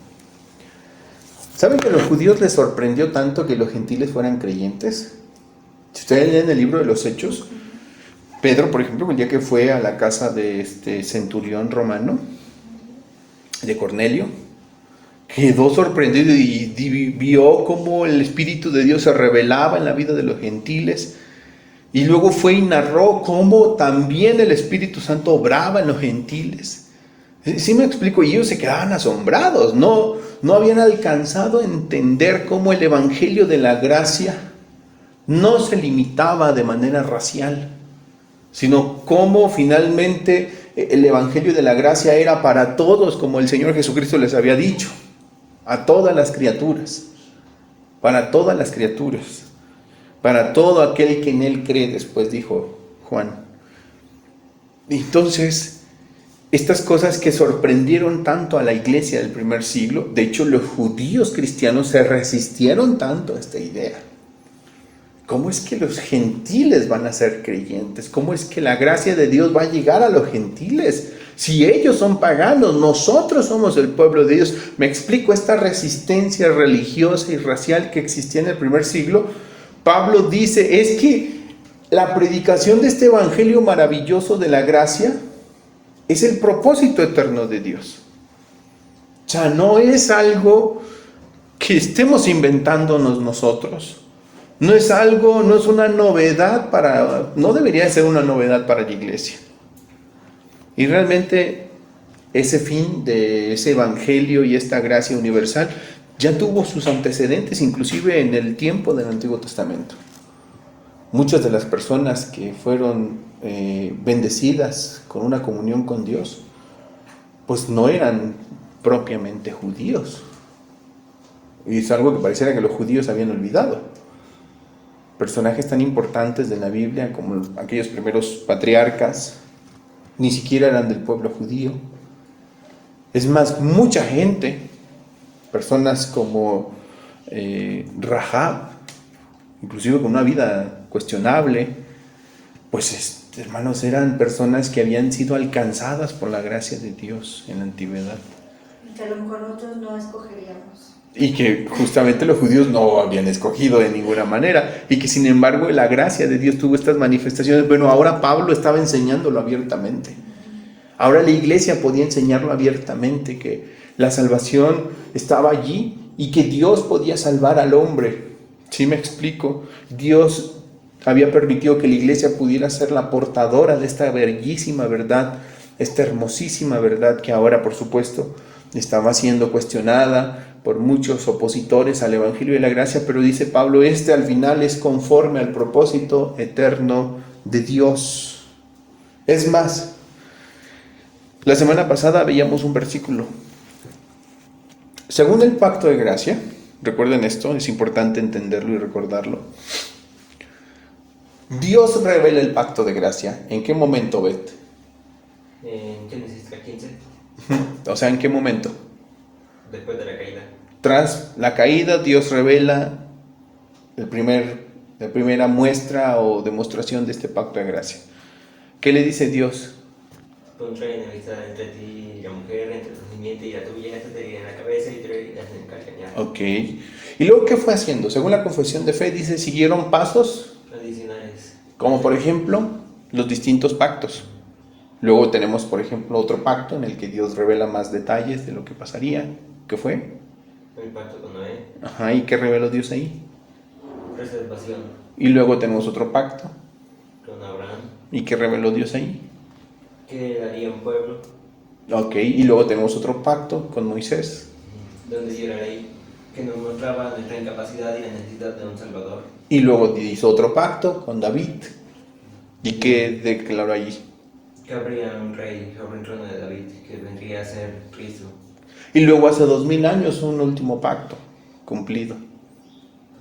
Speaker 1: ¿Saben que a los judíos les sorprendió tanto que los gentiles fueran creyentes? Si ustedes leen el libro de los Hechos, Pedro, por ejemplo, el día que fue a la casa de este centurión romano, de Cornelio, quedó sorprendido y vio cómo el Espíritu de Dios se revelaba en la vida de los gentiles. Y luego fue y narró cómo también el Espíritu Santo obraba en los gentiles. ¿Sí me explico? Y ellos se quedaban asombrados. No habían alcanzado a entender cómo el Evangelio de la gracia no se limitaba de manera racial, sino cómo finalmente el Evangelio de la gracia era para todos, como el Señor Jesucristo les había dicho, a todas las criaturas, para todas las criaturas, para todo aquel que en Él cree, después dijo Juan. Entonces, estas cosas que sorprendieron tanto a la iglesia del primer siglo, de hecho los judíos cristianos se resistieron tanto a esta idea. ¿Cómo es que los gentiles van a ser creyentes? ¿Cómo es que la gracia de Dios va a llegar a los gentiles? Si ellos son paganos, nosotros somos el pueblo de Dios. Me explico, esta resistencia religiosa y racial que existía en el primer siglo. Pablo dice, es que la predicación de este evangelio maravilloso de la gracia es el propósito eterno de Dios. O sea, no es algo que estemos inventándonos nosotros. No es una novedad no debería ser una novedad para la iglesia. Y realmente ese fin de ese evangelio y esta gracia universal ya tuvo sus antecedentes, inclusive en el tiempo del Antiguo Testamento. Muchas de las personas que fueron bendecidas con una comunión con Dios, pues no eran propiamente judíos. Y es algo que pareciera que los judíos habían olvidado. Personajes tan importantes de la Biblia como aquellos primeros patriarcas ni siquiera eran del pueblo judío. Es más, mucha gente, personas como Rahab, inclusive con una vida cuestionable, pues hermanos, eran personas que habían sido alcanzadas por la gracia de Dios en la antigüedad.
Speaker 2: Y que a lo mejor nosotros no escogeríamos.
Speaker 1: Y que justamente los judíos no habían escogido de ninguna manera, y que sin embargo la gracia de Dios tuvo estas manifestaciones. Bueno, ahora Pablo estaba enseñándolo abiertamente. Ahora la iglesia podía enseñarlo abiertamente, que la salvación estaba allí y que Dios podía salvar al hombre. ¿Sí me explico? Dios había permitido que la iglesia pudiera ser la portadora de esta bellísima verdad, esta hermosísima verdad que ahora, por supuesto, estaba siendo cuestionada por muchos opositores al Evangelio de la Gracia, pero dice Pablo, al final es conforme al propósito eterno de Dios. Es más, la semana pasada veíamos un versículo. Según el pacto de gracia, recuerden esto, es importante entenderlo y recordarlo. Dios revela el pacto de gracia. ¿En qué momento, Bet?
Speaker 4: En Génesis 15,
Speaker 1: O sea, ¿en qué momento?
Speaker 4: después de la caída.
Speaker 1: Tras la caída, Dios revela la primera muestra o demostración de este pacto de gracia. ¿Qué le dice Dios?
Speaker 4: Pondré enemistad entre ti y la mujer, entre tu simiente y la tuya, esta te herirá en la cabeza y te herirás en el calcañar.
Speaker 1: Ok. ¿Y luego qué fue haciendo? Según la confesión de fe, dice, siguieron pasos,
Speaker 4: Adicionales.
Speaker 1: como por ejemplo, los distintos pactos. Luego tenemos, por ejemplo, otro pacto en el que Dios revela más detalles de lo que pasaría. ¿Qué fue?
Speaker 4: El pacto con Noé.
Speaker 1: Ajá, ¿y qué reveló Dios ahí?
Speaker 4: Preservación
Speaker 1: Y luego tenemos otro pacto.
Speaker 4: con Abraham.
Speaker 1: ¿Y qué reveló Dios ahí?
Speaker 4: Que daría un pueblo
Speaker 1: Ok, y luego tenemos otro pacto con Moisés.
Speaker 4: donde dio la ley, que nos mostraba nuestra incapacidad y la necesidad de un Salvador.
Speaker 1: Y luego hizo otro pacto con David. ¿Y qué declaró allí?
Speaker 4: Que habría un rey sobre el trono de David, que vendría a ser Cristo.
Speaker 1: Y luego hace 2000 años un último pacto cumplido.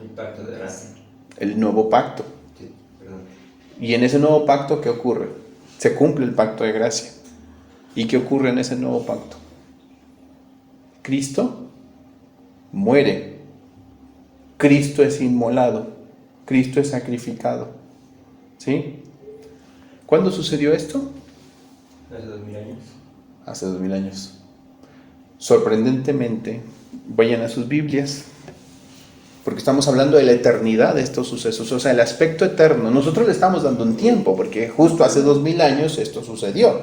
Speaker 4: El pacto de gracia.
Speaker 1: El nuevo pacto.
Speaker 4: Sí, perdón.
Speaker 1: Y en ese nuevo pacto, ¿qué ocurre? Se cumple el pacto de gracia. ¿Y qué ocurre en ese nuevo pacto? Cristo muere. Cristo es inmolado. Cristo es sacrificado. ¿Sí? ¿Cuándo sucedió esto?
Speaker 4: Hace 2000 años.
Speaker 1: Hace 2000 años. Sorprendentemente, vayan a sus Biblias, porque estamos hablando de la eternidad de estos sucesos, o sea, el aspecto eterno. Nosotros le estamos dando un tiempo, porque justo hace 2000 años esto sucedió.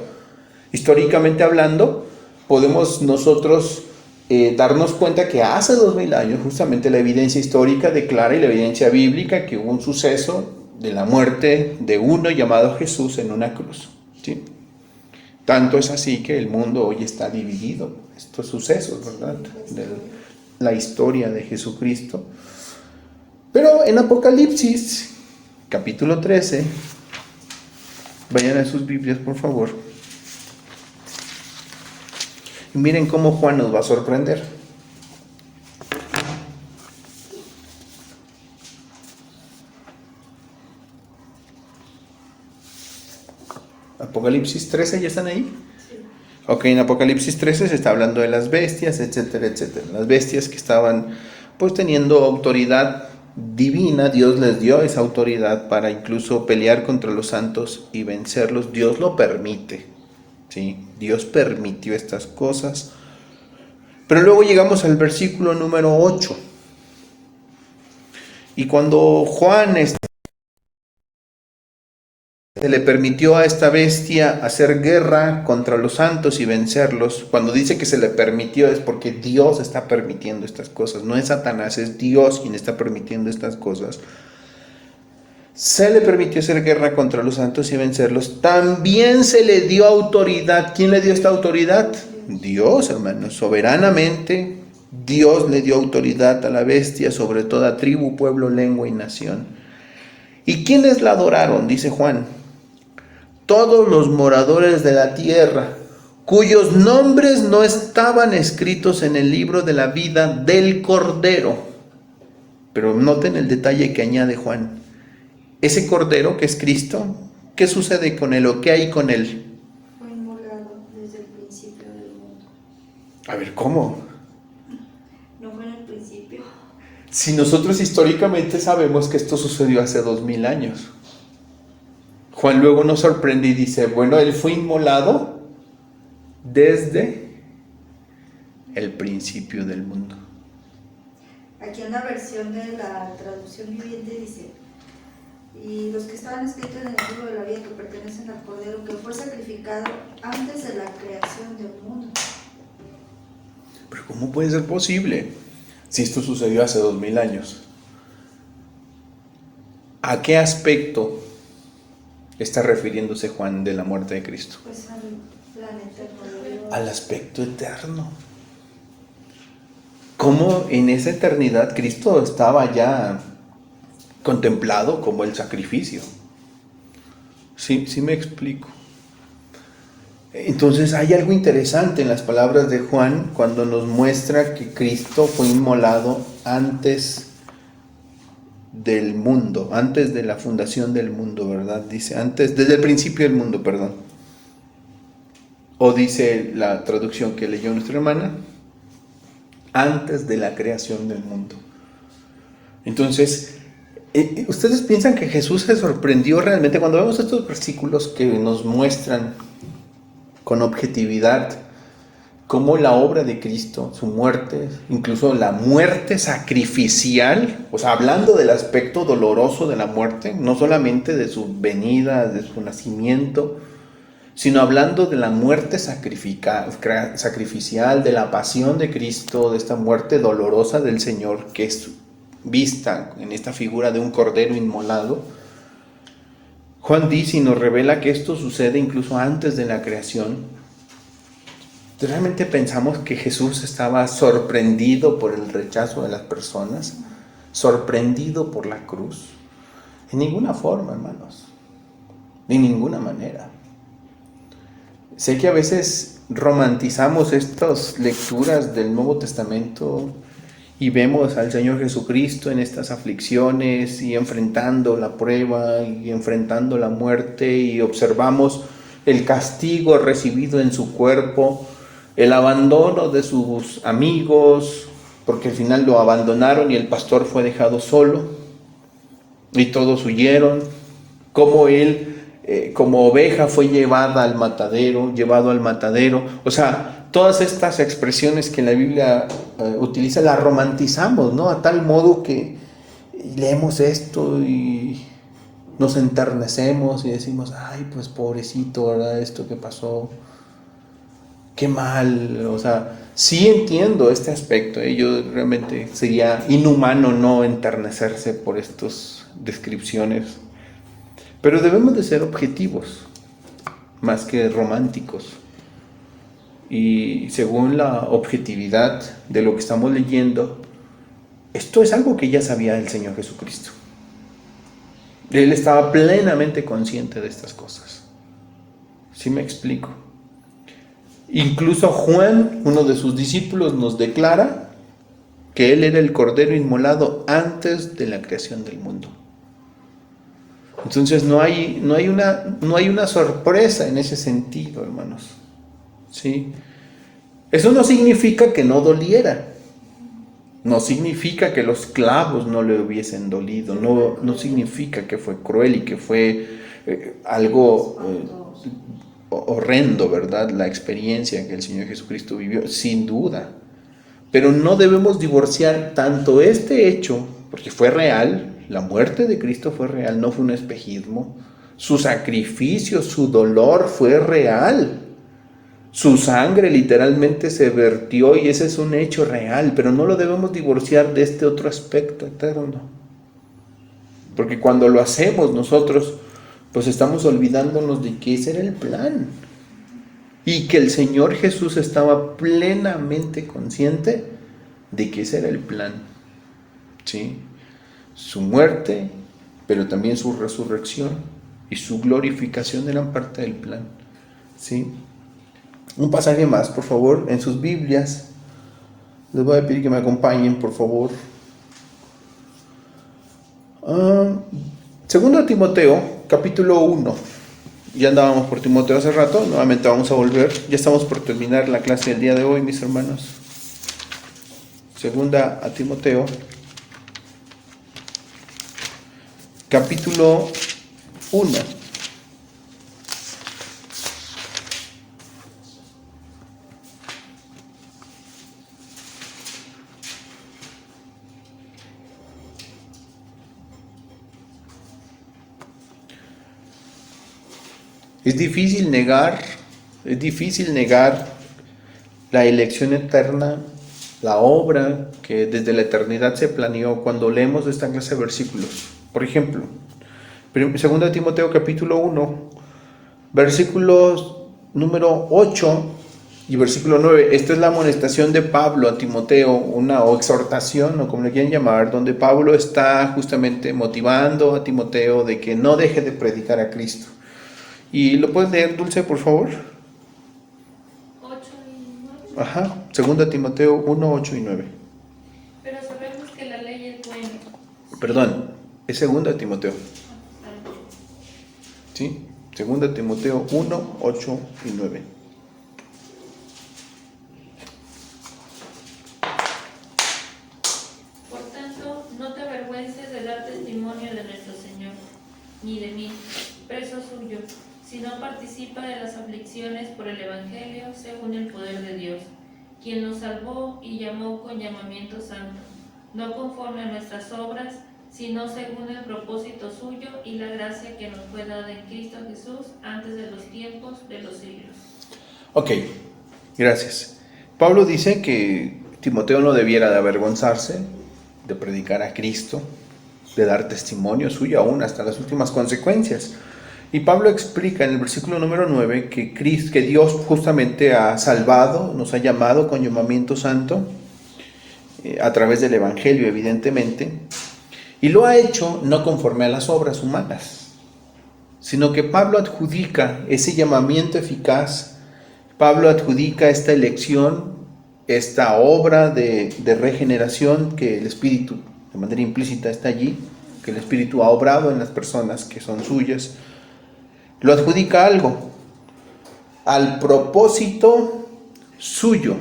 Speaker 1: Históricamente hablando, podemos nosotros darnos cuenta que hace 2000 años, justamente la evidencia histórica declara y la evidencia bíblica que hubo un suceso de la muerte de uno llamado Jesús en una cruz, ¿sí? Tanto es así que el mundo hoy está dividido por estos sucesos, ¿verdad? De la historia de Jesucristo. Pero en Apocalipsis, capítulo 13, vayan a sus Biblias, por favor. Y miren cómo Juan nos va a sorprender. Apocalipsis 13, ¿ya están ahí?
Speaker 2: Sí.
Speaker 1: Ok, en Apocalipsis 13 se está hablando de las bestias, etcétera, etcétera. Las bestias que estaban pues teniendo autoridad divina, Dios les dio esa autoridad para incluso pelear contra los santos y vencerlos. Dios lo permite, ¿sí? Dios permitió estas cosas. Pero luego llegamos al versículo número 8. Y cuando Juan se le permitió a esta bestia hacer guerra contra los santos y vencerlos. Cuando dice que se le permitió es porque Dios está permitiendo estas cosas. No es Satanás, es Dios quien está permitiendo estas cosas. Se le permitió hacer guerra contra los santos y vencerlos. También se le dio autoridad. ¿Quién le dio esta autoridad? Dios, hermanos. Soberanamente, Dios le dio autoridad a la bestia sobre toda tribu, pueblo, lengua y nación. ¿Y quiénes la adoraron? Dice Juan. Todos los moradores de la tierra, cuyos nombres no estaban escritos en el libro de la vida del Cordero. Pero noten el detalle que añade Juan. Ese Cordero que es Cristo, ¿qué sucede con él o qué hay con él?
Speaker 2: Fue inmolado desde el principio del mundo.
Speaker 1: A ver, ¿cómo?
Speaker 2: No fue en el principio.
Speaker 1: Si nosotros históricamente sabemos que esto sucedió hace 2000 años. Juan luego nos sorprende y dice, bueno, él fue inmolado desde el principio del mundo.
Speaker 2: Aquí en la versión de la traducción viviente dice, y los que estaban escritos en el libro de la vida que pertenecen al Cordero, que fue sacrificado antes de la creación del mundo.
Speaker 1: Pero ¿cómo puede ser posible si esto sucedió hace 2000 años? ¿A qué aspecto está refiriéndose Juan de la muerte de Cristo?
Speaker 2: Pues al plan eterno de Dios.
Speaker 1: Al aspecto eterno. ¿Cómo en esa eternidad Cristo estaba ya contemplado como el sacrificio? Sí me explico. Entonces hay algo interesante en las palabras de Juan cuando nos muestra que Cristo fue inmolado antes del mundo, antes de la fundación del mundo, ¿verdad? Dice antes, desde el principio del mundo, perdón. O dice la traducción que leyó nuestra hermana, antes de la creación del mundo. Entonces, ¿ustedes piensan que Jesús se sorprendió realmente cuando vemos estos versículos que nos muestran con objetividad cómo la obra de Cristo, su muerte, incluso la muerte sacrificial, o sea, hablando del aspecto doloroso de la muerte, no solamente de su venida, de su nacimiento, sino hablando de la muerte sacrificial, de la pasión de Cristo, de esta muerte dolorosa del Señor, que es vista en esta figura de un cordero inmolado. Juan dice y nos revela que esto sucede incluso antes de la creación. ¿Realmente pensamos que Jesús estaba sorprendido por el rechazo de las personas? ¿Sorprendido por la cruz? En ninguna forma, hermanos. De ninguna manera. Sé que a veces romantizamos estas lecturas del Nuevo Testamento y vemos al Señor Jesucristo en estas aflicciones y enfrentando la prueba y enfrentando la muerte, y observamos el castigo recibido en su cuerpo, el abandono de sus amigos, porque al final lo abandonaron y el pastor fue dejado solo y todos huyeron, como él como oveja fue llevado al matadero. O sea, todas estas expresiones que la Biblia utiliza las romantizamos, ¿no? A tal modo que leemos esto y nos enternecemos y decimos, ay, pues pobrecito, ¿verdad? Esto que pasó, qué mal. O sea, sí entiendo este aspecto, yo realmente sería inhumano no enternecerse por estas descripciones. Pero debemos de ser objetivos, más que románticos. Y según la objetividad de lo que estamos leyendo, esto es algo que ya sabía el Señor Jesucristo. Él estaba plenamente consciente de estas cosas. ¿Sí me explico? Incluso Juan, uno de sus discípulos, nos declara que Él era el Cordero inmolado antes de la creación del mundo. Entonces no hay una sorpresa en ese sentido, hermanos. ¿Sí? Eso no significa que no doliera. No significa que los clavos no le hubiesen dolido. No significa que fue cruel y que fue algo horrendo, ¿verdad? La experiencia que el Señor Jesucristo vivió, sin duda. Pero no debemos divorciar tanto este hecho, porque fue real. La muerte de Cristo fue real, no fue un espejismo. Su sacrificio, su dolor fue real. Su sangre literalmente se vertió y ese es un hecho real, pero no lo debemos divorciar de este otro aspecto eterno. Porque cuando lo hacemos nosotros, pues estamos olvidándonos de que ese era el plan. Y que el Señor Jesús estaba plenamente consciente de que ese era el plan. ¿Sí? Su muerte, pero también su resurrección y su glorificación eran parte del plan. ¿Sí? Un pasaje más, por favor, en sus Biblias. Les voy a pedir que me acompañen, por favor. Segundo a Timoteo, capítulo 1. Ya andábamos por Timoteo hace rato, nuevamente vamos a volver. Ya estamos por terminar la clase del día de hoy, mis hermanos. Segunda a Timoteo, capítulo 1. Es difícil negar la elección eterna, la obra que desde la eternidad se planeó cuando leemos esta clase de versículos. Por ejemplo, 2 Timoteo capítulo 1, versículos número 8 y versículo 9. Esta es la amonestación de Pablo a Timoteo, o exhortación, o como le quieran llamar, donde Pablo está justamente motivando a Timoteo de que no deje de predicar a Cristo. ¿Y lo puedes leer, Dulce, por favor?
Speaker 3: 8 y 9.
Speaker 1: Ajá, 2 Timoteo 1, 8 y 9.
Speaker 3: Pero sabemos que la ley es buena.
Speaker 1: Perdón, es 2 Timoteo. ¿Sí? 2 Timoteo 1, 8 y 9.
Speaker 3: Por tanto, no te avergüences de dar testimonio de nuestro Señor, ni de mí, preso suyo, sino participa de las aflicciones por el Evangelio según el poder de Dios, quien nos salvó y llamó con llamamiento santo, no conforme a nuestras obras, sino según el propósito suyo y la gracia que nos fue dada en Cristo Jesús antes de los tiempos de los siglos.
Speaker 1: Ok, gracias. Pablo dice que Timoteo no debiera de avergonzarse de predicar a Cristo, de dar testimonio suyo aún hasta las últimas consecuencias. Y Pablo explica en el versículo número 9 que Dios justamente ha salvado, nos ha llamado con llamamiento santo, a través del Evangelio evidentemente, y lo ha hecho no conforme a las obras humanas, sino que Pablo adjudica ese llamamiento eficaz, Pablo adjudica esta elección, esta obra de regeneración que el Espíritu de manera implícita está allí, que el Espíritu ha obrado en las personas que son suyas, lo adjudica algo, al propósito suyo.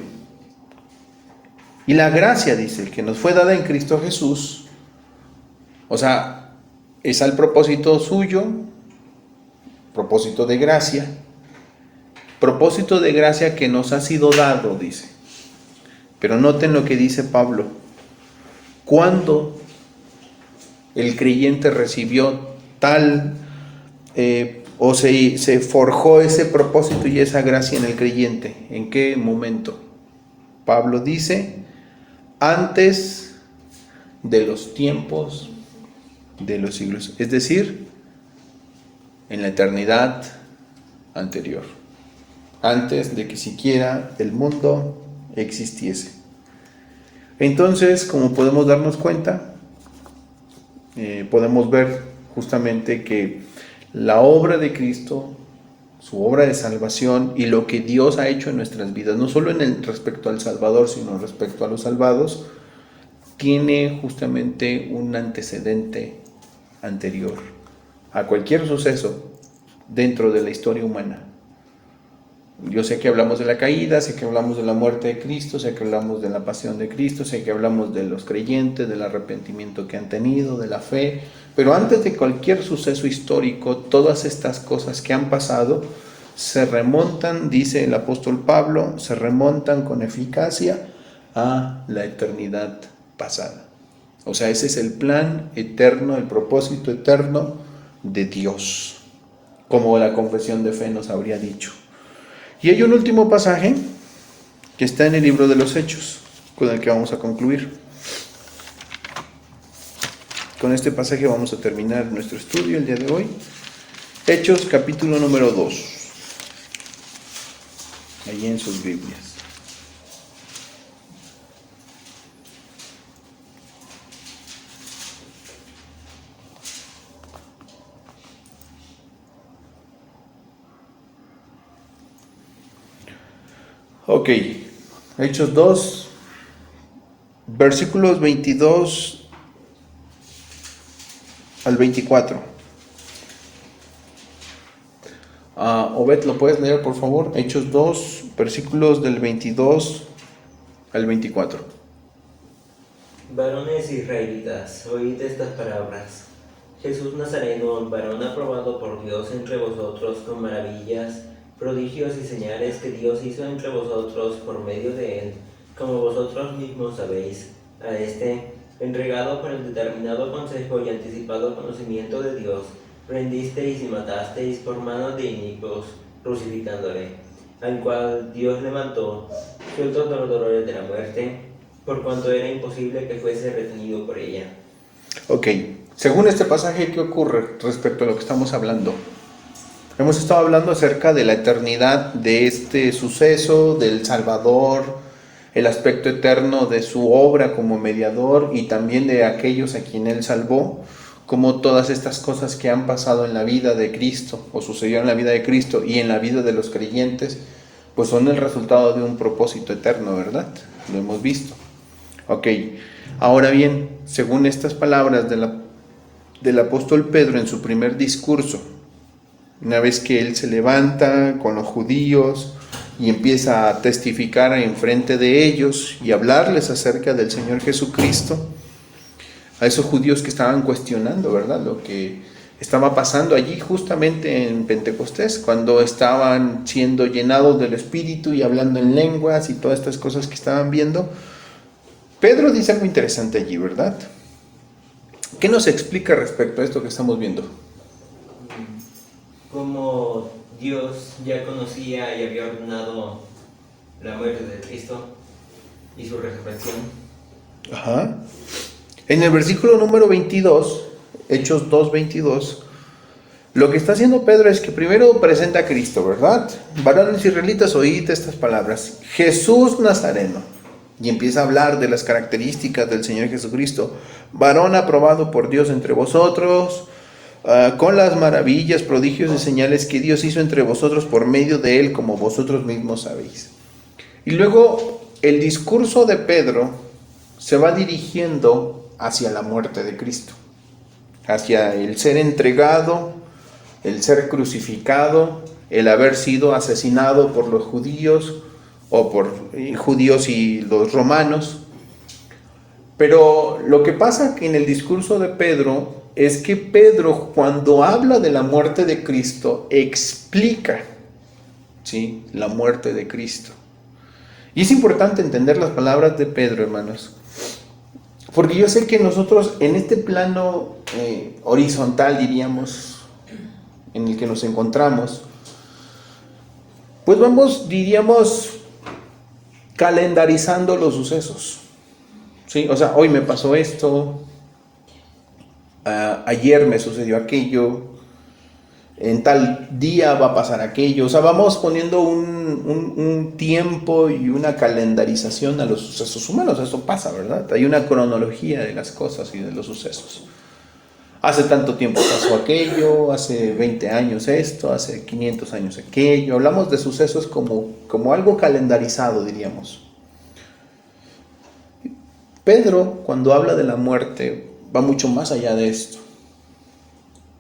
Speaker 1: Y la gracia, dice, que nos fue dada en Cristo Jesús, o sea, es al propósito suyo, propósito de gracia que nos ha sido dado, dice. Pero noten lo que dice Pablo. Cuando el creyente recibió tal, o se forjó ese propósito y esa gracia en el creyente, ¿en qué momento? Pablo dice, antes de los tiempos de los siglos, es decir, en la eternidad anterior, antes de que siquiera el mundo existiese. Entonces, como podemos darnos cuenta, podemos ver justamente que la obra de Cristo, su obra de salvación y lo que Dios ha hecho en nuestras vidas, no solo respecto al Salvador, sino respecto a los salvados, tiene justamente un antecedente anterior a cualquier suceso dentro de la historia humana. Yo sé que hablamos de la caída, sé que hablamos de la muerte de Cristo, sé que hablamos de la pasión de Cristo, sé que hablamos de los creyentes, del arrepentimiento que han tenido, de la fe, pero antes de cualquier suceso histórico, todas estas cosas que han pasado se remontan, dice el apóstol Pablo, se remontan con eficacia a la eternidad pasada. O sea, ese es el plan eterno, el propósito eterno de Dios, como la confesión de fe nos habría dicho. Y hay un último pasaje que está en el libro de los Hechos, con el que vamos a concluir. Con este pasaje vamos a terminar nuestro estudio el día de hoy. Hechos capítulo número 2, allí en sus Biblias. Ok, Hechos 2, versículos 22 al 24. Obed, ¿lo puedes leer, por favor? Hechos 2, versículos del 22 al 24.
Speaker 4: Varones israelitas, oíd estas palabras. Jesús Nazareno, varón aprobado por Dios entre vosotros con maravillas, prodigios y señales que Dios hizo entre vosotros por medio de él, como vosotros mismos sabéis. A este, entregado por el determinado consejo y anticipado conocimiento de Dios, prendisteis y matasteis por manos de inicuos, crucificándole, al cual Dios levantó, suelto de los dolores de la muerte, por cuanto era imposible que fuese retenido por ella.
Speaker 1: Ok, según este pasaje, ¿qué ocurre respecto a lo que estamos hablando? Hemos estado hablando acerca de la eternidad de este suceso, del Salvador, el aspecto eterno de su obra como mediador y también de aquellos a quien Él salvó, como todas estas cosas que han pasado en la vida de Cristo o sucedieron en la vida de Cristo y en la vida de los creyentes, pues son el resultado de un propósito eterno, ¿verdad? Lo hemos visto. Ok, ahora bien, según estas palabras del apóstol Pedro en su primer discurso, una vez que él se levanta con los judíos y empieza a testificar en frente de ellos y hablarles acerca del Señor Jesucristo, a esos judíos que estaban cuestionando, ¿verdad?, lo que estaba pasando allí justamente en Pentecostés, cuando estaban siendo llenados del Espíritu y hablando en lenguas y todas estas cosas que estaban viendo. Pedro dice algo interesante allí, ¿verdad? ¿Qué nos explica respecto a esto que estamos viendo?
Speaker 4: Como Dios ya conocía y había ordenado la muerte de Cristo y su resurrección.
Speaker 1: Ajá. En el versículo número 22, Hechos 2:22, lo que está haciendo Pedro es que primero presenta a Cristo, ¿verdad? Varones israelitas, oíd estas palabras: Jesús Nazareno. Y empieza a hablar de las características del Señor Jesucristo. Varón aprobado por Dios entre vosotros, con las maravillas, prodigios y señales que Dios hizo entre vosotros por medio de Él, como vosotros mismos sabéis. Y luego el discurso de Pedro se va dirigiendo hacia la muerte de Cristo, hacia el ser entregado, el ser crucificado, el haber sido asesinado por los judíos o por judíos y los romanos. Pero lo que pasa que en el discurso de Pedro es que Pedro, cuando habla de la muerte de Cristo, explica, ¿sí?, la muerte de Cristo. Y es importante entender las palabras de Pedro, hermanos, porque yo sé que nosotros en este plano horizontal, diríamos, en el que nos encontramos, pues vamos, diríamos, calendarizando los sucesos, ¿sí? O sea, hoy me pasó esto, ayer me sucedió aquello, en tal día va a pasar aquello. O sea, vamos poniendo un tiempo y una calendarización a los sucesos humanos. Eso pasa, ¿verdad? Hay una cronología de las cosas y de los sucesos. Hace tanto tiempo pasó aquello, hace 20 años esto, hace 500 años aquello. Hablamos de sucesos como algo calendarizado, diríamos. Pedro, cuando habla de la muerte, va mucho más allá de esto.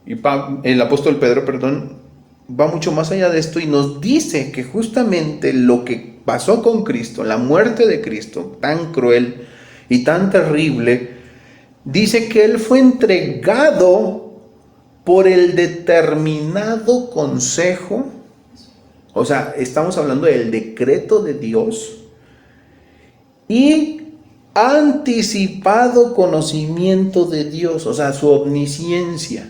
Speaker 1: Y el apóstol Pedro, va mucho más allá de esto y nos dice que justamente lo que pasó con Cristo, la muerte de Cristo, tan cruel y tan terrible, dice que Él fue entregado por el determinado consejo. O sea, estamos hablando del decreto de Dios y anticipado conocimiento de Dios, o sea, su omnisciencia.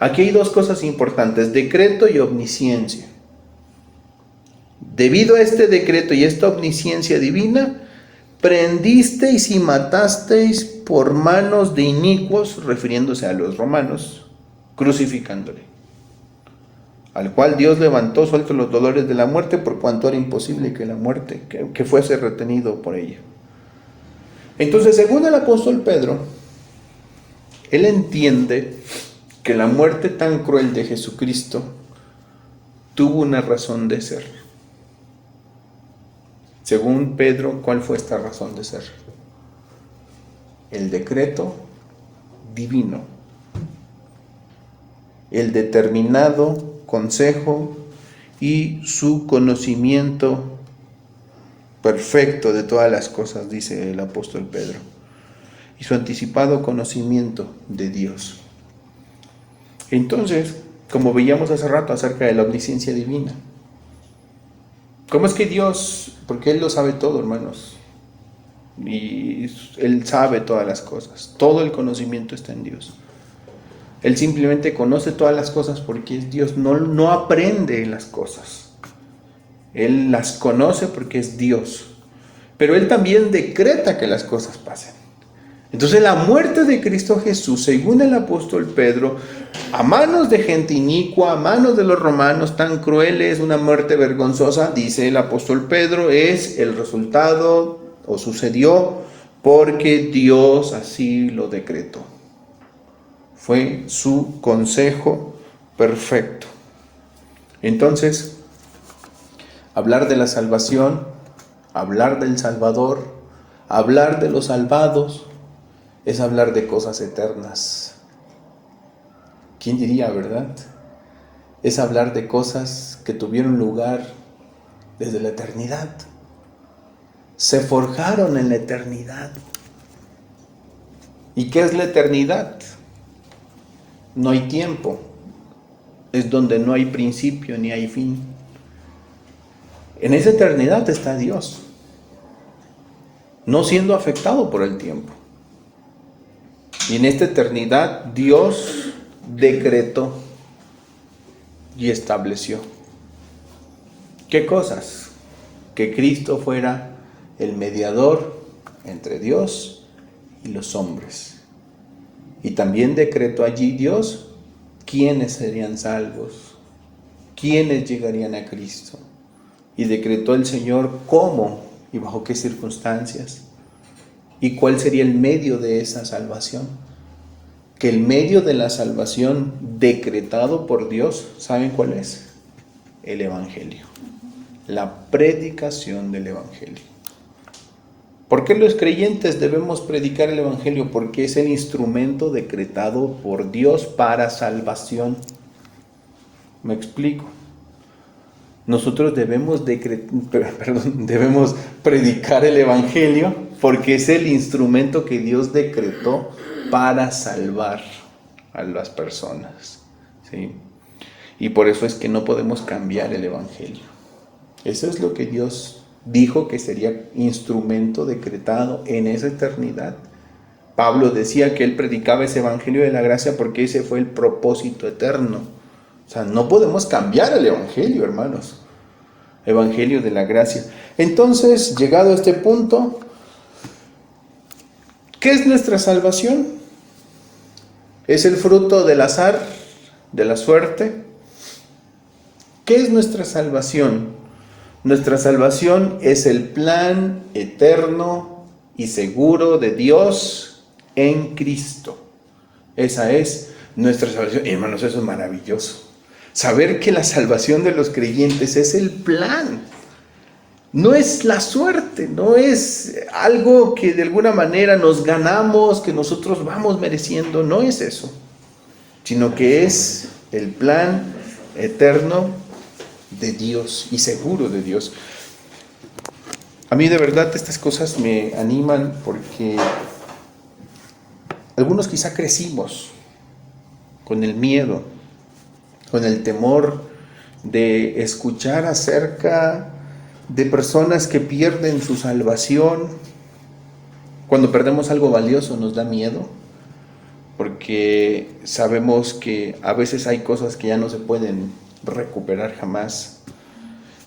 Speaker 1: Aquí hay dos cosas importantes: decreto y omnisciencia. Debido a este decreto y esta omnisciencia divina, prendisteis y matasteis por manos de inicuos, refiriéndose a los romanos, crucificándole, al cual Dios levantó suelto los dolores de la muerte, por cuanto era imposible que la muerte, que fuese retenido por ella. Entonces, según el apóstol Pedro, él entiende que la muerte tan cruel de Jesucristo tuvo una razón de ser. Según Pedro, ¿cuál fue esta razón de ser? El decreto divino, el determinado consejo y su conocimiento perfecto de todas las cosas, dice el apóstol Pedro, y su anticipado conocimiento de Dios. Entonces, como veíamos hace rato acerca de la omnisciencia divina, ¿cómo es que Dios? Porque Él lo sabe todo, hermanos, y Él sabe todas las cosas, todo el conocimiento está en Dios. Él simplemente conoce todas las cosas porque es Dios, no aprende las cosas. Él las conoce porque es Dios. Pero Él también decreta que las cosas pasen. Entonces la muerte de Cristo Jesús, según el apóstol Pedro, a manos de gente inicua, a manos de los romanos tan crueles, una muerte vergonzosa, dice el apóstol Pedro, es el resultado o sucedió porque Dios así lo decretó. Fue su consejo perfecto. Entonces, hablar de la salvación, hablar del Salvador, hablar de los salvados, es hablar de cosas eternas. ¿Quién diría, verdad? Es hablar de cosas que tuvieron lugar desde la eternidad. Se forjaron en la eternidad. ¿Y qué es la eternidad? No hay tiempo. Es donde no hay principio ni hay fin. En esa eternidad está Dios, no siendo afectado por el tiempo. Y en esta eternidad Dios decretó y estableció. ¿Qué cosas? Que Cristo fuera el mediador entre Dios y los hombres. Y también decretó allí Dios quiénes serían salvos, quiénes llegarían a Cristo. Y decretó el Señor cómo y bajo qué circunstancias. ¿Y cuál sería el medio de esa salvación? Que el medio de la salvación decretado por Dios, ¿saben cuál es? El Evangelio. La predicación del Evangelio. ¿Por qué los creyentes debemos predicar el Evangelio? Porque es el instrumento decretado por Dios para salvación. ¿Me explico? Nosotros debemos predicar el Evangelio porque es el instrumento que Dios decretó para salvar a las personas, ¿sí? Y por eso es que no podemos cambiar el Evangelio. Eso es lo que Dios dijo que sería instrumento decretado en esa eternidad. Pablo decía que él predicaba ese Evangelio de la gracia porque ese fue el propósito eterno. O sea, no podemos cambiar el Evangelio, hermanos. Evangelio de la gracia. Entonces, llegado a este punto, ¿qué es nuestra salvación? ¿Es el fruto del azar, de la suerte? ¿Qué es nuestra salvación? Nuestra salvación es el plan eterno y seguro de Dios en Cristo. Esa es nuestra salvación. Y hermanos, eso es maravilloso. Saber que la salvación de los creyentes es el plan. No es la suerte, no es algo que de alguna manera nos ganamos, que nosotros vamos mereciendo. No es eso, sino que es el plan eterno de Dios y seguro de Dios. A mí de verdad estas cosas me animan porque algunos quizá crecimos con el miedo, con el temor de escuchar acerca de personas que pierden su salvación. Cuando perdemos algo valioso nos da miedo, porque sabemos que a veces hay cosas que ya no se pueden recuperar jamás.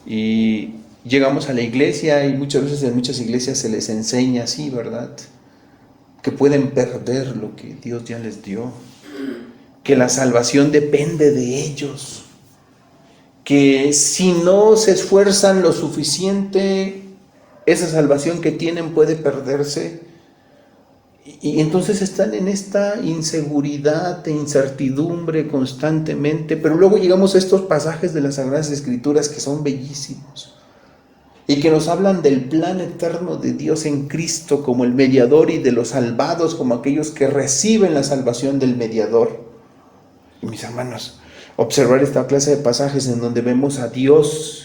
Speaker 1: Y llegamos a la iglesia y muchas veces en muchas iglesias se les enseña así, ¿verdad? Que pueden perder lo que Dios ya les dio, que la salvación depende de ellos, que si no se esfuerzan lo suficiente, esa salvación que tienen puede perderse. Y entonces están en esta inseguridad e incertidumbre constantemente. Pero luego llegamos a estos pasajes de las Sagradas Escrituras que son bellísimos y que nos hablan del plan eterno de Dios en Cristo como el mediador, y de los salvados como aquellos que reciben la salvación del mediador. Y mis hermanos, observar esta clase de pasajes en donde vemos a Dios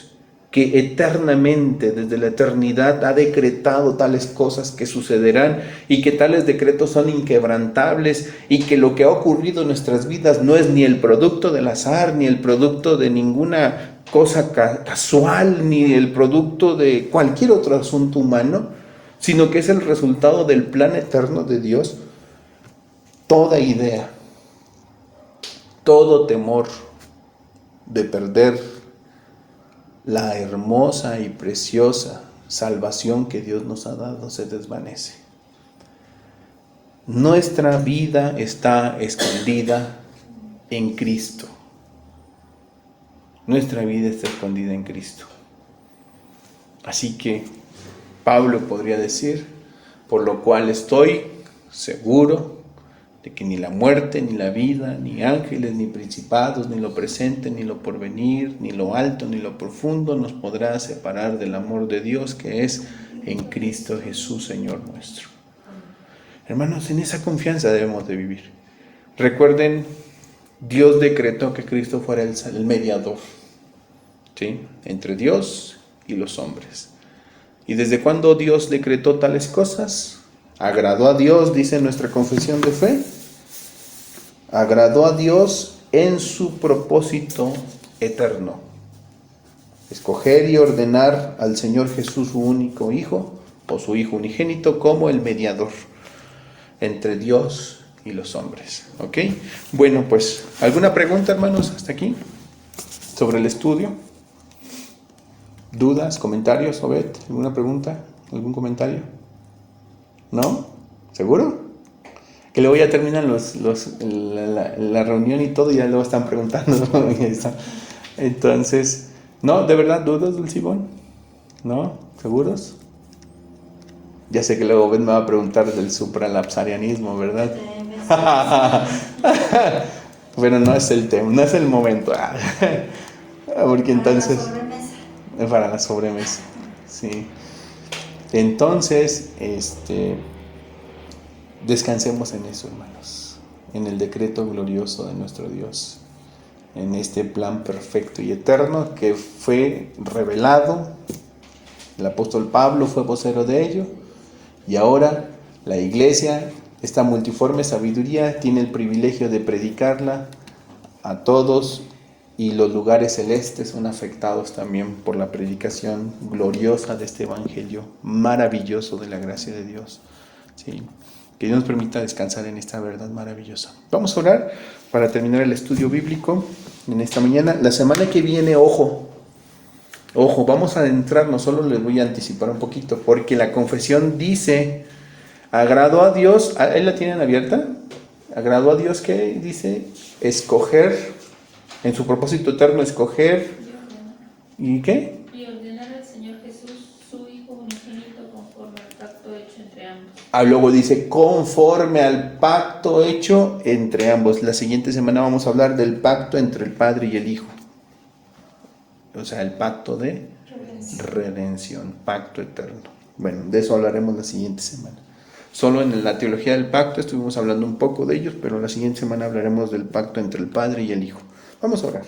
Speaker 1: que eternamente, desde la eternidad, ha decretado tales cosas que sucederán, y que tales decretos son inquebrantables, y que lo que ha ocurrido en nuestras vidas no es ni el producto del azar, ni el producto de ninguna cosa casual, ni el producto de cualquier otro asunto humano, sino que es el resultado del plan eterno de Dios. Toda idea todo temor de perder la hermosa y preciosa salvación que Dios nos ha dado se desvanece. Nuestra vida está escondida en Cristo. Nuestra vida está escondida en Cristo. Así que Pablo podría decir, por lo cual estoy seguro de que ni la muerte, ni la vida, ni ángeles, ni principados, ni lo presente, ni lo porvenir, ni lo alto, ni lo profundo nos podrá separar del amor de Dios que es en Cristo Jesús, Señor nuestro. Hermanos, en esa confianza debemos de vivir. Recuerden, Dios decretó que Cristo fuera el mediador, ¿sí?, entre Dios y los hombres. ¿Y desde cuándo Dios decretó tales cosas? Agradó a Dios, dice nuestra confesión de fe. Agradó a Dios en su propósito eterno. Escoger y ordenar al Señor Jesús, su único Hijo, o su Hijo unigénito, como el mediador entre Dios y los hombres. ¿Ok? Bueno, pues, ¿alguna pregunta, hermanos, hasta aquí? Sobre el estudio. ¿Dudas, comentarios, Obed? ¿Alguna pregunta? ¿Algún comentario? ¿No? ¿Seguro? Que luego ya terminan la reunión y todo y ya luego están preguntando. Entonces, ¿no? ¿De verdad dudas, Dulcibón? ¿No? ¿Seguros? Ya sé que luego Obed me va a preguntar del supralapsarianismo, ¿verdad? Bueno, no es el tema, no es el momento. Porque entonces... Para la sobremesa, sí. Entonces, descansemos en eso, hermanos, en el decreto glorioso de nuestro Dios, en este plan perfecto y eterno que fue revelado. El apóstol Pablo fue vocero de ello, y ahora la iglesia, esta multiforme sabiduría, tiene el privilegio de predicarla a todos. Y los lugares celestes son afectados también por la predicación gloriosa de este evangelio maravilloso de la gracia de Dios. ¿Sí? Que Dios nos permita descansar en esta verdad maravillosa. Vamos a orar para terminar el estudio bíblico en esta mañana. La semana que viene, ojo, vamos a adentrarnos, solo les voy a anticipar un poquito, porque la confesión dice, agradó a Dios, ¿ahí la tienen abierta? Agradó a Dios, ¿qué dice? Escoger. En su propósito eterno, escoger. ¿Y qué?
Speaker 3: Y ordenar al Señor Jesús, su Hijo unigénito, conforme al pacto hecho entre ambos.
Speaker 1: Luego dice, conforme al pacto hecho entre ambos. La siguiente semana vamos a hablar del pacto entre el Padre y el Hijo. O sea, el pacto de redención, pacto eterno. Bueno, de eso hablaremos la siguiente semana. Solo en la teología del pacto estuvimos hablando un poco de ellos, pero la siguiente semana hablaremos del pacto entre el Padre y el Hijo. Vamos a orar.